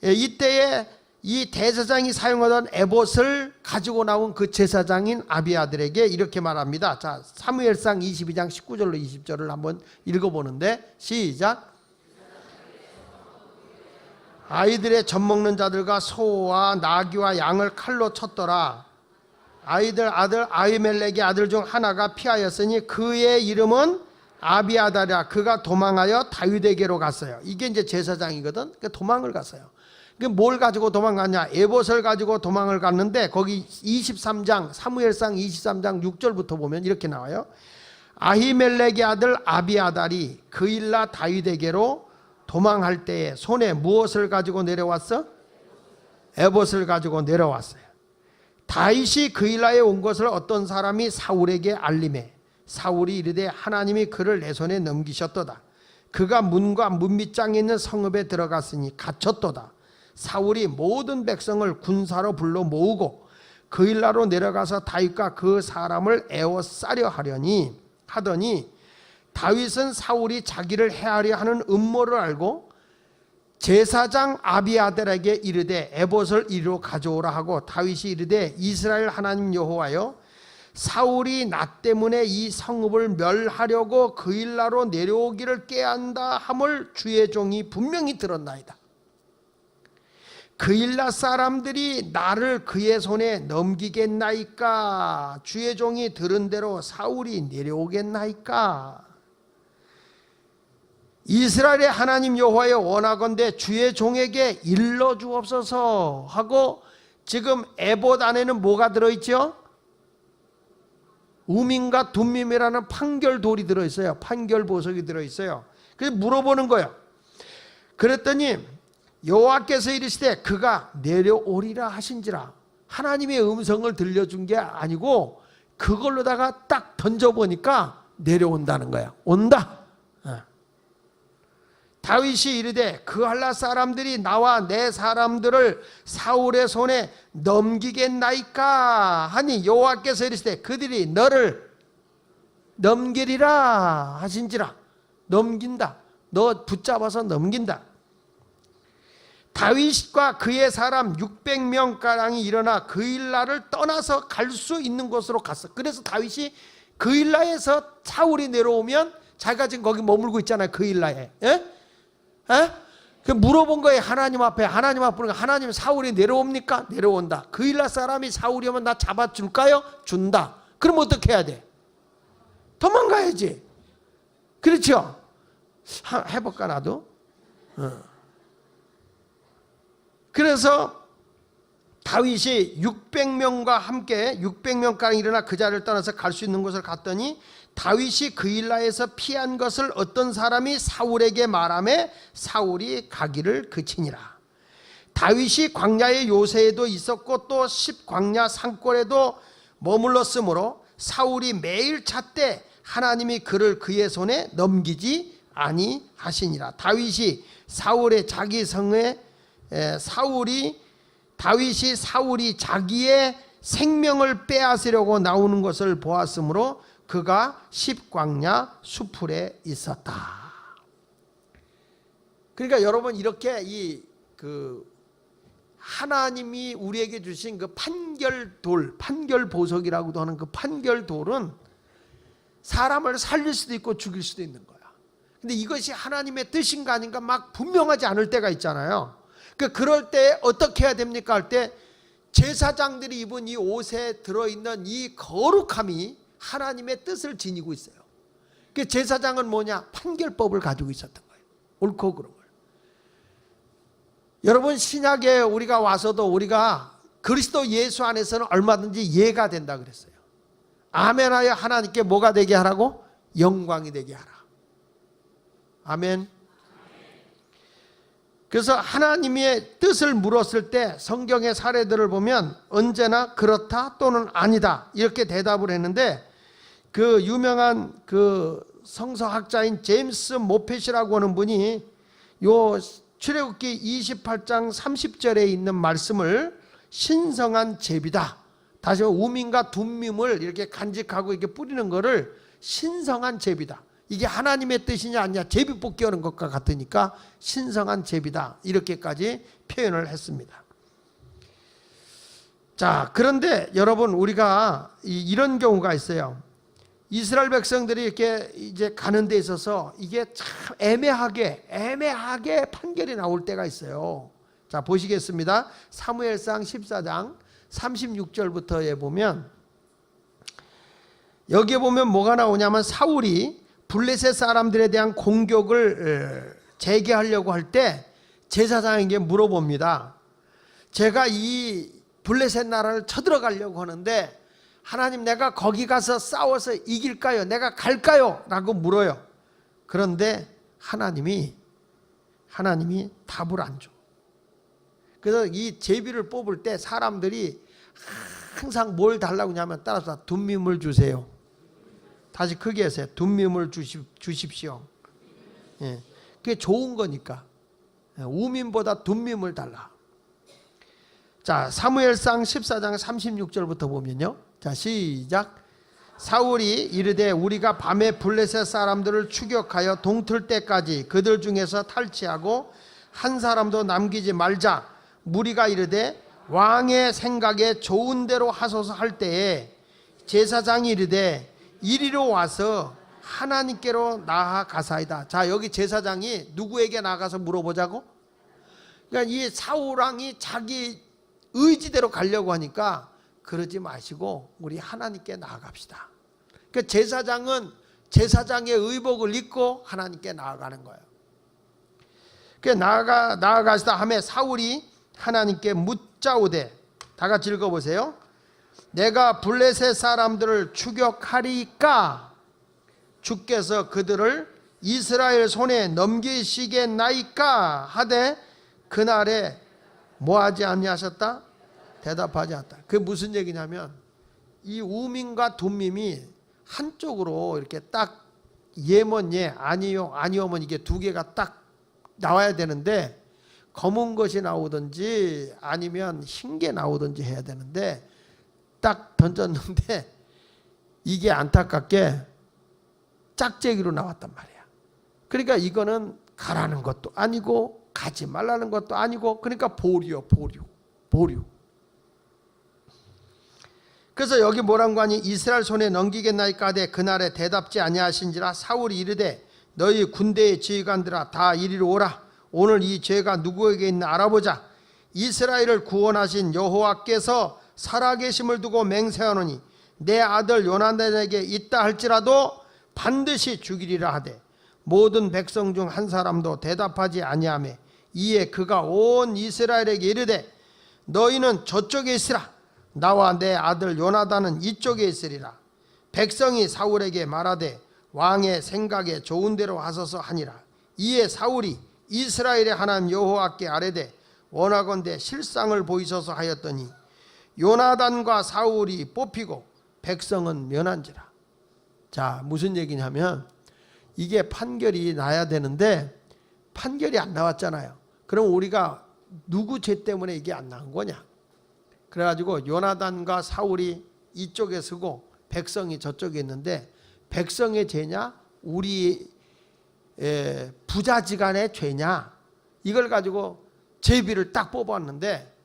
이때에 이 대제사장이 사용하던 에봇을 가지고 나온 그 제사장인 아비아달에게 이렇게 말합니다. 자, 사무엘상 22장 19절로 20절을 한번 읽어보는데 시작. 아이들의 젖먹는 자들과 소와 나귀와 양을 칼로 쳤더라. 아들 아히멜렉의 아들 중 하나가 피하였으니 그의 이름은 아비아달이라. 그가 도망하여 다윗에게로 갔어요. 이게 이제 제사장이거든. 그러니까 도망을 갔어요. 뭘 가지고 도망갔냐? 에봇을 가지고 도망을 갔는데, 거기 23장 사무엘상 23장 6절부터 보면 이렇게 나와요. 아히멜렉의 아들 아비아달이 그일라 다윗에게로 도망할 때에 손에 무엇을 가지고 내려왔어? 에봇을 가지고 내려왔어요. 다윗이 그일라에 온 것을 어떤 사람이 사울에게 알림해 사울이 이르되 하나님이 그를 내 손에 넘기셨도다. 그가 문과 문 밑장에 있는 성읍에 들어갔으니 갇혔도다. 사울이 모든 백성을 군사로 불러 모으고 그일라로 내려가서 다윗과 그 사람을 에워싸려 하더니 다윗은 사울이 자기를 해하려 하는 음모를 알고 제사장 아비아달에게 이르되 에봇을 이리로 가져오라 하고, 다윗이 이르되 이스라엘 하나님 여호와여, 사울이 나 때문에 이 성읍을 멸하려고 그일라로 내려오기를 꾀한다 함을 주의 종이 분명히 들었나이다. 그일라 사람들이 나를 그의 손에 넘기겠나이까? 주의 종이 들은 대로 사울이 내려오겠나이까? 이스라엘의 하나님 여호와여 원하건대 주의 종에게 일러 주옵소서 하고, 지금 에봇 안에는 뭐가 들어있죠? 우밈과 둠밈이라는 판결돌이 들어있어요. 판결보석이 들어있어요. 그래서 물어보는 거예요. 그랬더니 여호와께서 이르시되 그가 내려오리라 하신지라. 하나님의 음성을 들려준 게 아니고 그걸로다가 딱 던져보니까 내려온다는 거야. 온다. 다윗이 이르되 그할라 사람들이 나와 내 사람들을 사울의 손에 넘기겠나이까 하니 여호와께서 이르시되 그들이 너를 넘기리라 하신지라. 넘긴다. 너 붙잡아서 넘긴다. 다윗과 그의 사람 600명가량이 일어나 그일라를 떠나서 갈 수 있는 곳으로 갔어. 그래서 다윗이 그일라에서 사울이 내려오면 자기가 지금 거기 머물고 있잖아요. 그일라에. 그 물어본 거예요. 하나님 앞에. 하나님 앞에. 하나님, 사울이 내려옵니까? 내려온다. 그일라 사람이 사울이 오면 나 잡아줄까요? 준다. 그럼 어떻게 해야 돼? 도망가야지. 그렇죠? 해볼까 나도? 그래서 다윗이 600명과 함께 600명가량 일어나 그 자리를 떠나서 갈 수 있는 곳을 갔더니 다윗이 그일라에서 피한 것을 어떤 사람이 사울에게 말하매 사울이 가기를 그치니라. 다윗이 광야의 요새에도 있었고 또 십광야 산골에도 머물렀으므로 사울이 매일 찾되 하나님이 그를 그의 손에 넘기지 아니하시니라. 다윗이 사울의 자기 성에 다윗이 사울이 자기의 생명을 빼앗으려고 나오는 것을 보았으므로 그가 십광야 수풀에 있었다. 그러니까 여러분, 이렇게 하나님이 우리에게 주신 그 판결돌, 판결보석이라고도 하는 그 판결돌은 사람을 살릴 수도 있고 죽일 수도 있는 거야. 근데 이것이 하나님의 뜻인가 아닌가 막 분명하지 않을 때가 있잖아요. 그럴 때 어떻게 해야 됩니까? 할 때 제사장들이 입은 이 옷에 들어있는 이 거룩함이 하나님의 뜻을 지니고 있어요. 그 제사장은 뭐냐? 판결법을 가지고 있었던 거예요. 옳고 그름을. 여러분, 신약에 우리가 와서도 우리가 그리스도 예수 안에서는 얼마든지 이해가 된다 그랬어요. 아멘하여 하나님께 뭐가 되게 하라고? 영광이 되게 하라. 아멘. 그래서 하나님의 뜻을 물었을 때 성경의 사례들을 보면 언제나 그렇다 또는 아니다 이렇게 대답을 했는데, 그 유명한 그 성서학자인 제임스 모펫이라고 하는 분이 요 출애굽기 28장 30절에 있는 말씀을 신성한 제비다. 다시 우밈과 둠밈을 이렇게 간직하고 이렇게 뿌리는 거를 신성한 제비다. 이게 하나님의 뜻이냐 아니냐 제비 뽑기 하는 것과 같으니까 신성한 제비다. 이렇게까지 표현을 했습니다. 자, 그런데 여러분, 우리가 이런 경우가 있어요. 이스라엘 백성들이 이렇게 이제 가는 데 있어서 이게 참 애매하게 판결이 나올 때가 있어요. 자, 보시겠습니다. 사무엘상 14장 36절부터에 보면, 여기에 보면 뭐가 나오냐면 사울이 블레셋 사람들에 대한 공격을 재개하려고 할 때 제사장에게 물어봅니다. 제가 이 블레셋 나라를 쳐들어가려고 하는데 하나님, 내가 거기 가서 싸워서 이길까요? 내가 갈까요? 라고 물어요. 그런데 하나님이 답을 안 줘. 그래서 이 제비를 뽑을 때 사람들이 항상 뭘 달라고 하냐면 따라서 둠밈을 주세요. 다시 크게 하세요. 둠밈을 주십시오. 예, 그게 좋은 거니까. 우밈보다 둠밈을 달라. 자, 사무엘상 14장 36절부터 보면요. 자, 시작. 사울이 이르되 우리가 밤에 블레셋 사람들을 추격하여 동틀 때까지 그들 중에서 탈취하고 한 사람도 남기지 말자. 무리가 이르되 왕의 생각에 좋은 대로 하소서 할 때에 제사장이 이르되 이리로 와서 하나님께로 나아가사이다. 자, 여기 제사장이 누구에게 나가서 물어보자고? 그러니까 이 사울왕이 자기 의지대로 가려고 하니까 그러지 마시고 우리 하나님께 나아갑시다. 그러니까 제사장은 제사장의 의복을 입고 하나님께 나아가는 거예요. 나아가시다 하매 사울이 하나님께 묻자오되, 다 같이 읽어보세요. 내가 블레셋 사람들을 추격하리까 주께서 그들을 이스라엘 손에 넘기시겠나이까 하되 그날에 뭐하지 아니하셨다? 대답하지 않았다. 그게 무슨 얘기냐면 이 우민과 둠밈이 한쪽으로 이렇게 딱 예면 예, 아니요 아니오면 이게 두 개가 딱 나와야 되는데 검은 것이 나오든지 아니면 흰 게 나오든지 해야 되는데 딱 던졌는데 이게 안타깝게 짝재기로 나왔단 말이야. 그러니까 이거는 가라는 것도 아니고 가지 말라는 것도 아니고, 그러니까 보류. 그래서 여기 뭐라고 하니? 이스라엘 손에 넘기겠나이까 하되 그날에 대답지 아니하신지라. 사울이 이르되 너희 군대의 지휘관들아 다 이리로 오라. 오늘 이 죄가 누구에게 있나 알아보자. 이스라엘을 구원하신 여호와께서 살아계심을 두고 맹세하노니 내 아들 요나단에게 있다 할지라도 반드시 죽이리라 하되 모든 백성 중 한 사람도 대답하지 아니하매 이에 그가 온 이스라엘에게 이르되 너희는 저쪽에 있으라. 나와 내 아들 요나단은 이쪽에 있으리라. 백성이 사울에게 말하되 왕의 생각에 좋은 대로 하소서 하니라. 이에 사울이 이스라엘의 하나님 여호와께 아뢰되 원하건대 실상을 보이소서 하였더니 요나단과 사울이 뽑히고 백성은 면한지라. 자, 무슨 얘기냐면 이게 판결이 나야 되는데 판결이 안 나왔잖아요. 그럼 우리가 누구 죄 때문에 이게 안 나온 거냐? 그래가지고 요나단과 사울이 이쪽에 서고 백성이 저쪽에 있는데 백성의 죄냐 우리 부자지간의 죄냐, 이걸 가지고 제비를 딱 뽑았는데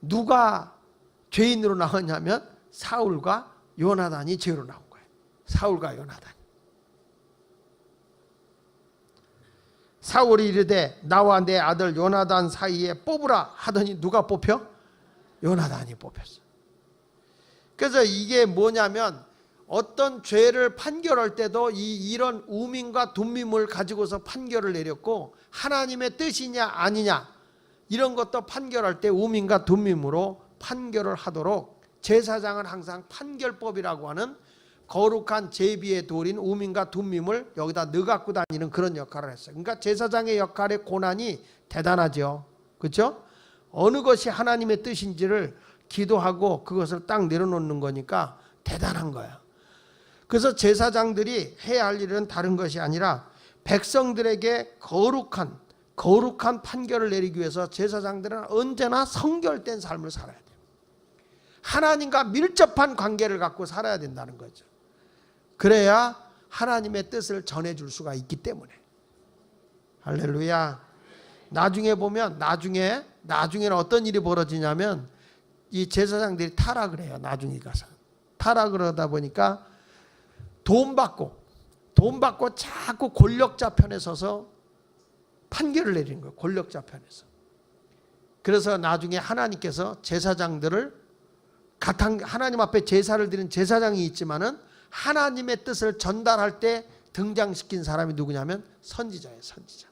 누가 죄인으로 나왔냐면 사울과 요나단이 죄로 나온 거예요. 사울과 요나단. 사울이 이르되 나와 내 아들 요나단 사이에 뽑으라 하더니 누가 뽑혀? 요나단이 뽑혔어. 그래서 이게 뭐냐면 어떤 죄를 판결할 때도 이런 우민과 둠밈을 가지고서 판결을 내렸고 하나님의 뜻이냐 아니냐 이런 것도 판결할 때 우민과 둠밈으로 판결을 하도록 제사장은 항상 판결법이라고 하는 거룩한 제비의 돌인 우민과 둠밈을 여기다 넣어갖고 다니는 그런 역할을 했어요. 그러니까 제사장의 역할의 고난이 대단하죠. 그렇죠? 어느 것이 하나님의 뜻인지를 기도하고 그것을 딱 내려놓는 거니까 대단한 거야. 그래서 제사장들이 해야 할 일은 다른 것이 아니라 백성들에게 거룩한 판결을 내리기 위해서 제사장들은 언제나 성결된 삶을 살아야 돼요. 하나님과 밀접한 관계를 갖고 살아야 된다는 거죠. 그래야 하나님의 뜻을 전해줄 수가 있기 때문에. 할렐루야. 나중에 보면 나중에는 어떤 일이 벌어지냐면 이 제사장들이 타락을 해요. 나중에 가서 타락을 하다 보니까 돈 받고 자꾸 권력자 편에 서서 판결을 내리는 거예요. 권력자 편에서. 그래서 나중에 하나님께서 제사장들을 하나님 앞에 제사를 드리는 제사장이 있지만은 하나님의 뜻을 전달할 때 등장시킨 사람이 누구냐면 선지자예요. 선지자.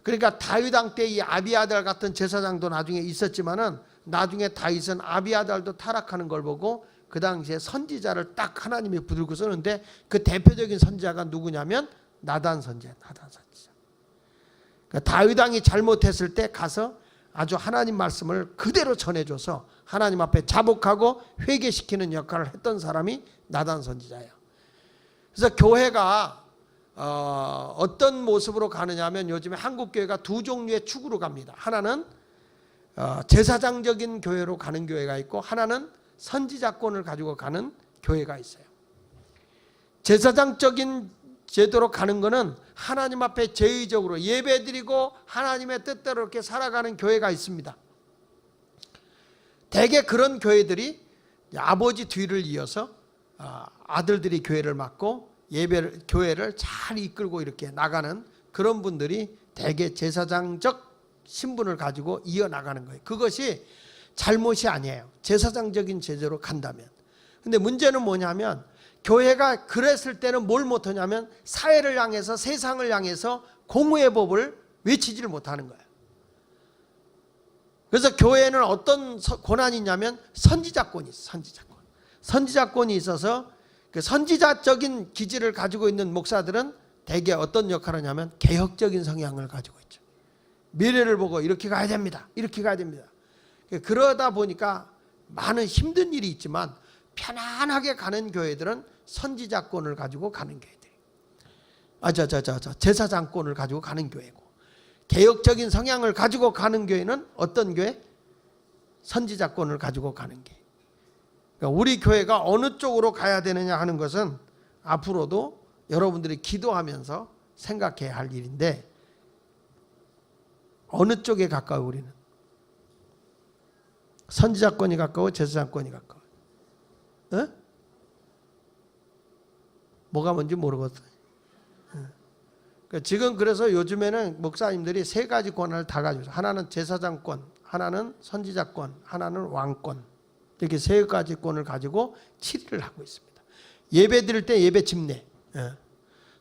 그러니까 다윗 왕 때 이 아비아달 같은 제사장도 나중에 있었지만은 나중에 다윗은 아비아달도 타락하는 걸 보고 그 당시에 선지자를 딱 하나님이 부들고 쓰는데 그 대표적인 선지자가 누구냐면 나단 선지자. 그러니까 다윗 왕이 잘못했을 때 가서 아주 하나님 말씀을 그대로 전해줘서 하나님 앞에 자복하고 회개시키는 역할을 했던 사람이 나단 선지자예요. 그래서 교회가 어떤 모습으로 가느냐 하면 요즘에 한국 교회가 두 종류의 축으로 갑니다. 하나는 제사장적인 교회로 가는 교회가 있고 하나는 선지자권을 가지고 가는 교회가 있어요. 제사장적인 제도로 가는 것은 하나님 앞에 제의적으로 예배드리고 하나님의 뜻대로 이렇게 살아가는 교회가 있습니다. 대개 그런 교회들이 아버지 뒤를 이어서 아들들이 교회를 맡고 교회를 잘 이끌고 이렇게 나가는 그런 분들이 대개 제사장적 신분을 가지고 이어나가는 거예요. 그것이 잘못이 아니에요. 제사장적인 제도로 간다면. 근데 문제는 뭐냐면 교회가 그랬을 때는 뭘 못하냐면 사회를 향해서 세상을 향해서 공의의 법을 외치지를 못하는 거예요. 그래서 교회는 어떤 권한이 있냐면 선지자권이 있어요. 선지자권. 선지자권이 있어서 그 선지자적인 기질을 가지고 있는 목사들은 대개 어떤 역할을 하냐면 개혁적인 성향을 가지고 있죠. 미래를 보고 이렇게 가야 됩니다. 이렇게 가야 됩니다. 그러다 보니까 많은 힘든 일이 있지만 편안하게 가는 교회들은 선지자권을 가지고 가는 교회들. 제사장권을 가지고 가는 교회고, 개혁적인 성향을 가지고 가는 교회는 어떤 교회? 선지자권을 가지고 가는 교회. 그러니까 우리 교회가 어느 쪽으로 가야 되느냐 하는 것은 앞으로도 여러분들이 기도하면서 생각해야 할 일인데, 어느 쪽에 가까워 우리는? 선지자권이 가까워, 제사장권이 가까워? 어? 뭐가 뭔지 모르겠어요. 지금 그래서 요즘에는 목사님들이 세 가지 권한을 다 가지고 있어요. 하나는 제사장권, 하나는 선지자권, 하나는 왕권. 이렇게 세 가지 권을 가지고 치리를 하고 있습니다. 예배 드릴 때 예배 집례,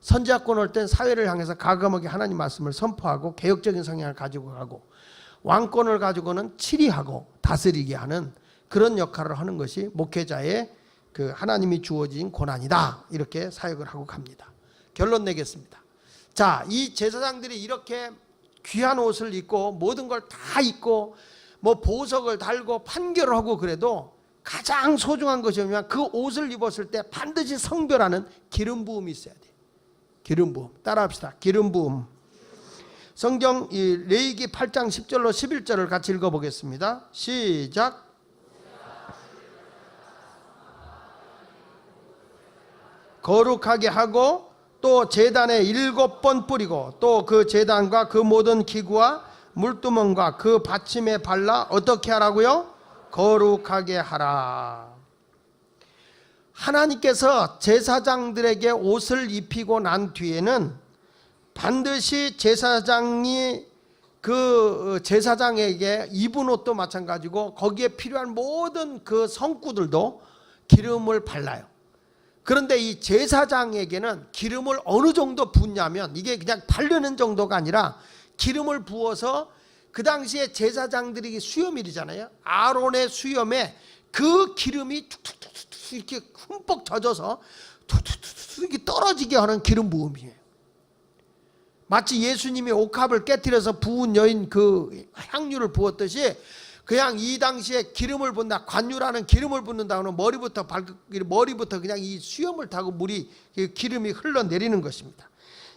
선지자권 올 땐 사회를 향해서 과감하게 하나님 말씀을 선포하고 개혁적인 성향을 가지고 가고, 왕권을 가지고는 치리하고 다스리게 하는 그런 역할을 하는 것이 목회자의 그 하나님이 주어진 권한이다. 이렇게 사역을 하고 갑니다. 결론 내겠습니다. 자, 이 제사장들이 이렇게 귀한 옷을 입고 모든 걸 다 입고 뭐 보석을 달고 판결을 하고 그래도 가장 소중한 것이 뭐냐면 그 옷을 입었을 때 반드시 성별하는 기름 부음이 있어야 돼요. 기름 부음. 따라합시다. 기름 부음. 성경 레위기 8장 10절로 11절을 같이 읽어보겠습니다. 시작. 거룩하게 하고 또 제단에 7번 뿌리고 또 그 제단과 그 모든 기구와 물두멍과 그 받침에 발라 어떻게 하라고요? 거룩하게 하라. 하나님께서 제사장들에게 옷을 입히고 난 뒤에는 반드시 제사장이 그 제사장에게 입은 옷도 마찬가지고 거기에 필요한 모든 그 성구들도 기름을 발라요. 그런데 이 제사장에게는 기름을 어느 정도 붓냐면 이게 그냥 바르는 정도가 아니라 기름을 부어서 그 당시에 제사장들이 수염일이잖아요. 아론의 수염에 그 기름이 툭툭툭툭 이렇게 흠뻑 젖어서 툭툭툭툭 이렇게 떨어지게 하는 기름 부음이에요. 마치 예수님이 옥합을 깨뜨려서 부은 여인 그 향유를 부었듯이 그냥 이 당시에 기름을 붓는다, 관유라는 기름을 붓는다고는 머리부터 그냥 이 수염을 타고 물이 기름이 흘러내리는 것입니다.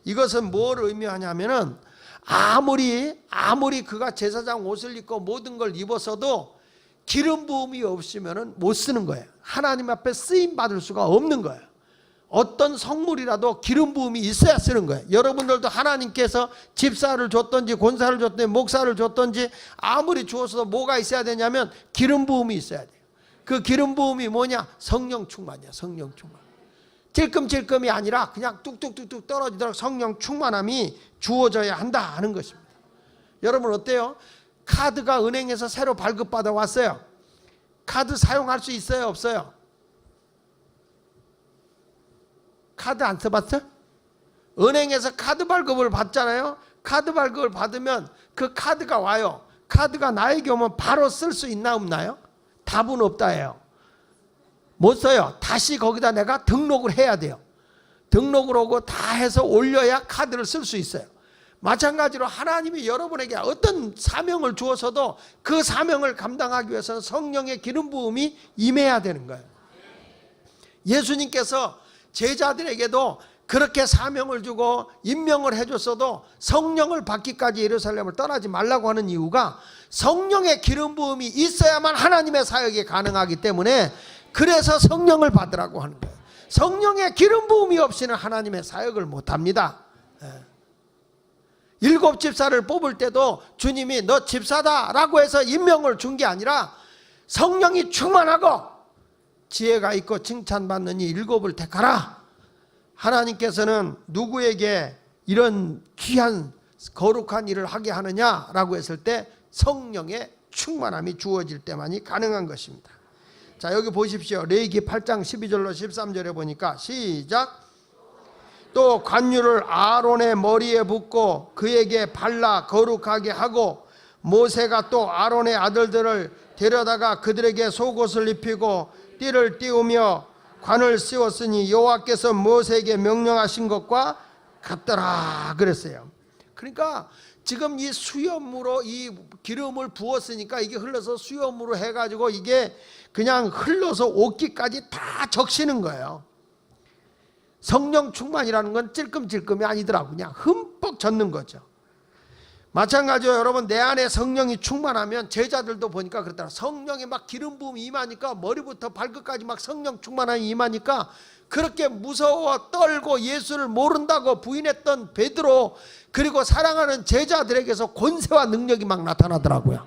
이것은 뭘 의미하냐면은 아무리 그가 제사장 옷을 입고 모든 걸 입었어도 기름 부음이 없으면은 못 쓰는 거예요. 하나님 앞에 쓰임 받을 수가 없는 거예요. 어떤 성물이라도 기름 부음이 있어야 쓰는 거예요. 여러분들도 하나님께서 집사를 줬든지 권사를 줬든지 목사를 줬든지 아무리 주었어도 뭐가 있어야 되냐면 기름 부음이 있어야 돼요. 그 기름 부음이 뭐냐? 성령 충만이야. 성령 충만. 찔끔찔끔이 아니라 그냥 뚝뚝뚝뚝 떨어지도록 성령 충만함이 주어져야 한다 하는 것입니다. 여러분 어때요? 카드가 은행에서 새로 발급받아 왔어요. 카드 사용할 수 있어요? 없어요? 카드 안 써봤어? 은행에서 카드 발급을 받잖아요. 카드 발급을 받으면 그 카드가 와요. 카드가 나에게 오면 바로 쓸 수 있나 없나요? 답은 없다예요. 못 써요. 다시 거기다 내가 등록을 해야 돼요. 등록을 하고 다 해서 올려야 카드를 쓸 수 있어요. 마찬가지로 하나님이 여러분에게 어떤 사명을 주어서도 그 사명을 감당하기 위해서는 성령의 기름 부음이 임해야 되는 거예요. 예수님께서 제자들에게도 그렇게 사명을 주고 임명을 해줬어도 성령을 받기까지 예루살렘을 떠나지 말라고 하는 이유가 성령의 기름 부음이 있어야만 하나님의 사역이 가능하기 때문에 그래서 성령을 받으라고 하는 거예요. 성령의 기름 부음이 없이는 하나님의 사역을 못합니다. 7 집사를 뽑을 때도 주님이 너 집사다 라고 해서 임명을 준 게 아니라 성령이 충만하고 지혜가 있고 칭찬받는 이 7을 택하라. 하나님께서는 누구에게 이런 귀한 거룩한 일을 하게 하느냐라고 했을 때 성령의 충만함이 주어질 때만이 가능한 것입니다. 자, 여기 보십시오. 레위기 8장 12절로 13절에 보니까 시작. 또 관유를 아론의 머리에 붓고 그에게 발라 거룩하게 하고 모세가 또 아론의 아들들을 데려다가 그들에게 속옷을 입히고 띠를 띄우며 관을 씌웠으니 여호와께서 모세에게 명령하신 것과 같더라 그랬어요. 그러니까 지금 이 수염으로 이 기름을 부었으니까 이게 흘러서 수염으로 해가지고 이게 그냥 흘러서 옷깃까지 다 적시는 거예요. 성령 충만이라는 건 찔끔찔끔이 아니더라고. 그냥 흠뻑 젖는 거죠. 마찬가지로 여러분, 내 안에 성령이 충만하면 제자들도 보니까 그렇더라. 성령이 막 기름 부음이 임하니까 머리부터 발끝까지 막 성령 충만함이 임하니까 그렇게 무서워 떨고 예수를 모른다고 부인했던 베드로 그리고 사랑하는 제자들에게서 권세와 능력이 막 나타나더라고요.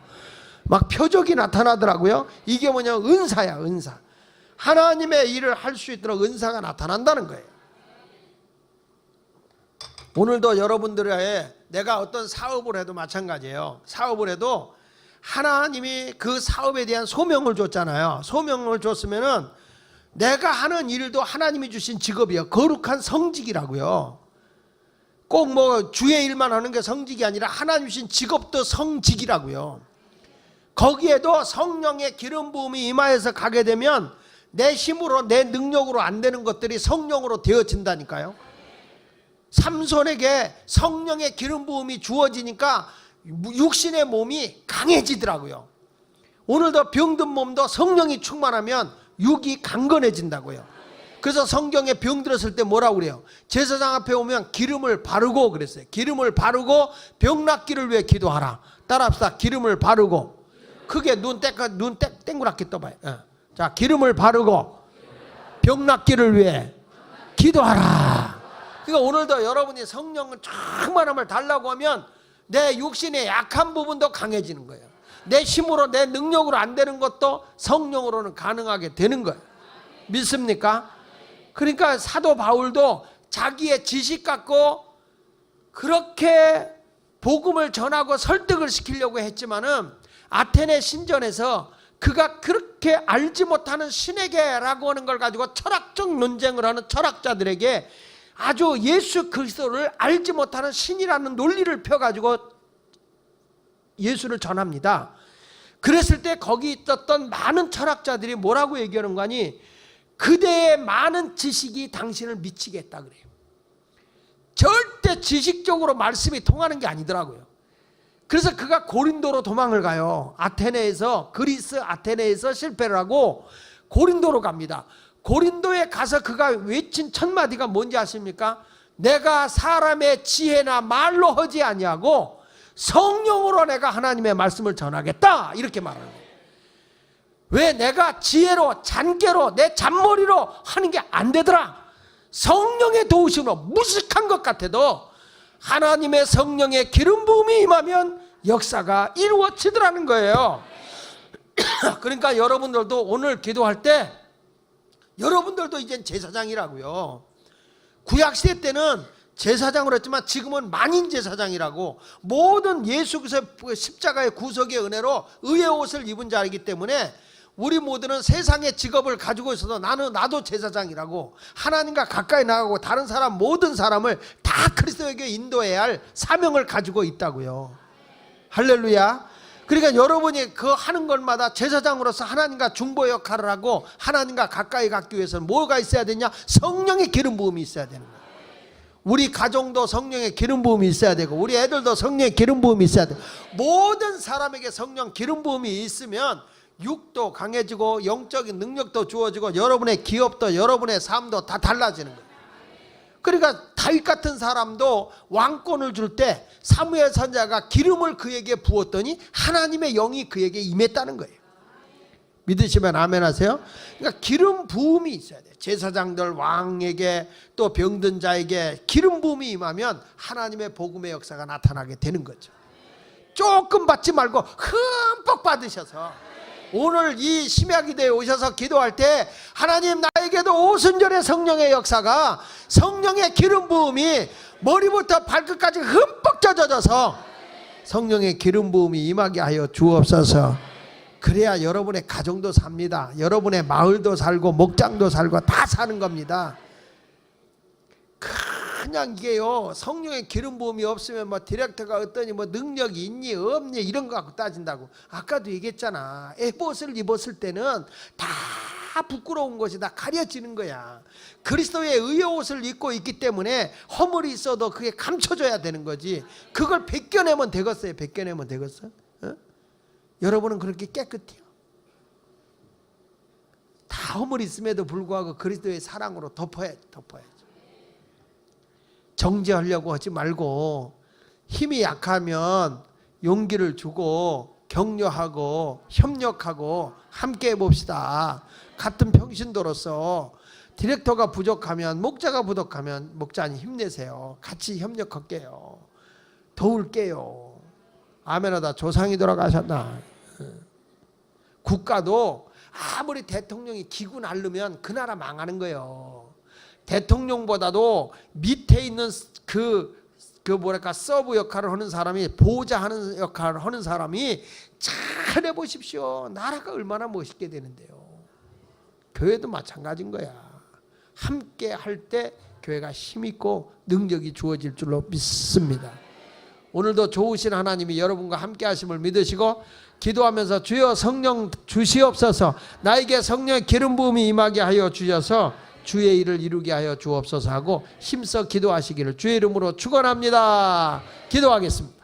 막 표적이 나타나더라고요. 이게 뭐냐, 은사야, 은사. 하나님의 일을 할 수 있도록 은사가 나타난다는 거예요. 오늘도 여러분들의 내가 어떤 사업을 해도 마찬가지예요. 사업을 해도 하나님이 그 사업에 대한 소명을 줬잖아요. 소명을 줬으면은 내가 하는 일도 하나님이 주신 직업이에요. 거룩한 성직이라고요. 꼭 뭐 주의 일만 하는 게 성직이 아니라 하나님 주신 직업도 성직이라고요. 거기에도 성령의 기름 부음이 임하여서 가게 되면 내 힘으로 내 능력으로 안 되는 것들이 성령으로 되어진다니까요. 삼손에게 성령의 기름 부음이 주어지니까 육신의 몸이 강해지더라고요. 오늘도 병든 몸도 성령이 충만하면 육이 강건해진다고요. 그래서 성경에 병 들었을 때 뭐라고 그래요? 제사장 앞에 오면 기름을 바르고 그랬어요. 기름을 바르고 병 낫기를 위해 기도하라. 따라합시다. 기름을 바르고. 크게 눈 땡그랗게 떠봐요. 자, 기름을 바르고 병 낫기를 위해 기도하라. 그러니까 오늘도 여러분이 성령을 충만함을 달라고 하면 내 육신의 약한 부분도 강해지는 거예요. 내 힘으로 내 능력으로 안 되는 것도 성령으로는 가능하게 되는 거예요. 믿습니까? 그러니까 사도 바울도 자기의 지식 갖고 그렇게 복음을 전하고 설득을 시키려고 했지만은 아테네 신전에서 그가 그렇게 알지 못하는 신에게라고 하는 걸 가지고 철학적 논쟁을 하는 철학자들에게 아주 예수 그리스도를 알지 못하는 신이라는 논리를 펴가지고 예수를 전합니다. 그랬을 때 거기 있었던 많은 철학자들이 뭐라고 얘기하는 거니? 그대의 많은 지식이 당신을 미치게 했다 그래요. 절대 지식적으로 말씀이 통하는 게 아니더라고요. 그래서 그가 고린도로 도망을 가요. 아테네에서, 그리스 아테네에서 실패를 하고 고린도로 갑니다. 고린도에 가서 그가 외친 첫 마디가 뭔지 아십니까? 내가 사람의 지혜나 말로 하지 아니하고 성령으로 내가 하나님의 말씀을 전하겠다, 이렇게 말하는 거예요. 왜? 내가 지혜로 잔깨로 내 잔머리로 하는 게 안 되더라. 성령의 도우심으로 무식한 것 같아도 하나님의 성령의 기름 부음이 임하면 역사가 이루어지더라는 거예요. 그러니까 여러분들도 오늘 기도할 때 여러분들도 이젠 제사장이라고요. 구약시대 때는 제사장으로 했지만 지금은 만인 제사장이라고, 모든 예수 그리스도의 십자가의 구속의 은혜로 의의 옷을 입은 자이기 때문에 우리 모두는 세상의 직업을 가지고 있어도 나도 제사장이라고, 하나님과 가까이 나가고 다른 사람 모든 사람을 다 그리스도에게 인도해야 할 사명을 가지고 있다고요. 할렐루야. 그러니까 여러분이 그 하는 것마다 제사장으로서 하나님과 중보 역할을 하고 하나님과 가까이 가기 위해서는 뭐가 있어야 되냐? 성령의 기름 부음이 있어야 되는 거예요. 우리 가정도 성령의 기름 부음이 있어야 되고 우리 애들도 성령의 기름 부음이 있어야 되고, 모든 사람에게 성령 기름 부음이 있으면 육도 강해지고 영적인 능력도 주어지고 여러분의 기업도 여러분의 삶도 다 달라지는 거예요. 그러니까 다윗 같은 사람도 왕권을 줄 때 사무엘 선지자가 기름을 그에게 부었더니 하나님의 영이 그에게 임했다는 거예요. 믿으시면 아멘 하세요. 그러니까 기름 부음이 있어야 돼요. 제사장들, 왕에게, 또 병든 자에게 기름 부음이 임하면 하나님의 복음의 역사가 나타나게 되는 거죠. 조금 받지 말고 흠뻑 받으셔서 오늘 이 심야기도에 오셔서 기도할 때 하나님, 나에게도 오순절의 성령의 역사가, 성령의 기름 부음이 머리부터 발끝까지 흠뻑 젖어져서 성령의 기름 부음이 임하게 하여 주옵소서. 그래야 여러분의 가정도 삽니다. 여러분의 마을도 살고 목장도 살고 다 사는 겁니다. 그냥 이게요, 성령의 기름 부음이 없으면 뭐 디렉터가 어떠니 뭐 능력이 있니 없니 이런 거 갖고 따진다고. 아까도 얘기했잖아. 에봇을 입었을 때는 다 부끄러운 것이 다 가려지는 거야. 그리스도의 의의 옷을 입고 있기 때문에 허물이 있어도 그게 감춰져야 되는 거지. 그걸 벗겨내면 되겠어요? 벗겨내면 되겠어? 어? 여러분은 그렇게 깨끗해요? 다 허물이 있음에도 불구하고 그리스도의 사랑으로 덮어야지. 정죄하려고 하지 말고 힘이 약하면 용기를 주고 격려하고 협력하고 함께 해봅시다. 같은 평신도로서 디렉터가 부족하면, 목자가 부족하면 목자님 힘내세요. 같이 협력할게요. 도울게요. 아멘하다. 조상이 돌아가셨나. 국가도 아무리 대통령이 기구 날르면 그 나라 망하는 거예요. 대통령보다도 밑에 있는 서브 역할을 하는 사람이, 보호자하는 역할을 하는 사람이 잘 해보십시오. 나라가 얼마나 멋있게 되는데요. 교회도 마찬가지인 거야. 함께 할 때 교회가 힘있고 능력이 주어질 줄로 믿습니다. 오늘도 좋으신 하나님이 여러분과 함께 하심을 믿으시고 기도하면서 주여 성령 주시옵소서, 나에게 성령의 기름 부음이 임하게 하여 주셔서 주의 일을 이루게 하여 주옵소서 하고 힘써 기도하시기를 주의 이름으로 축원합니다. 기도하겠습니다.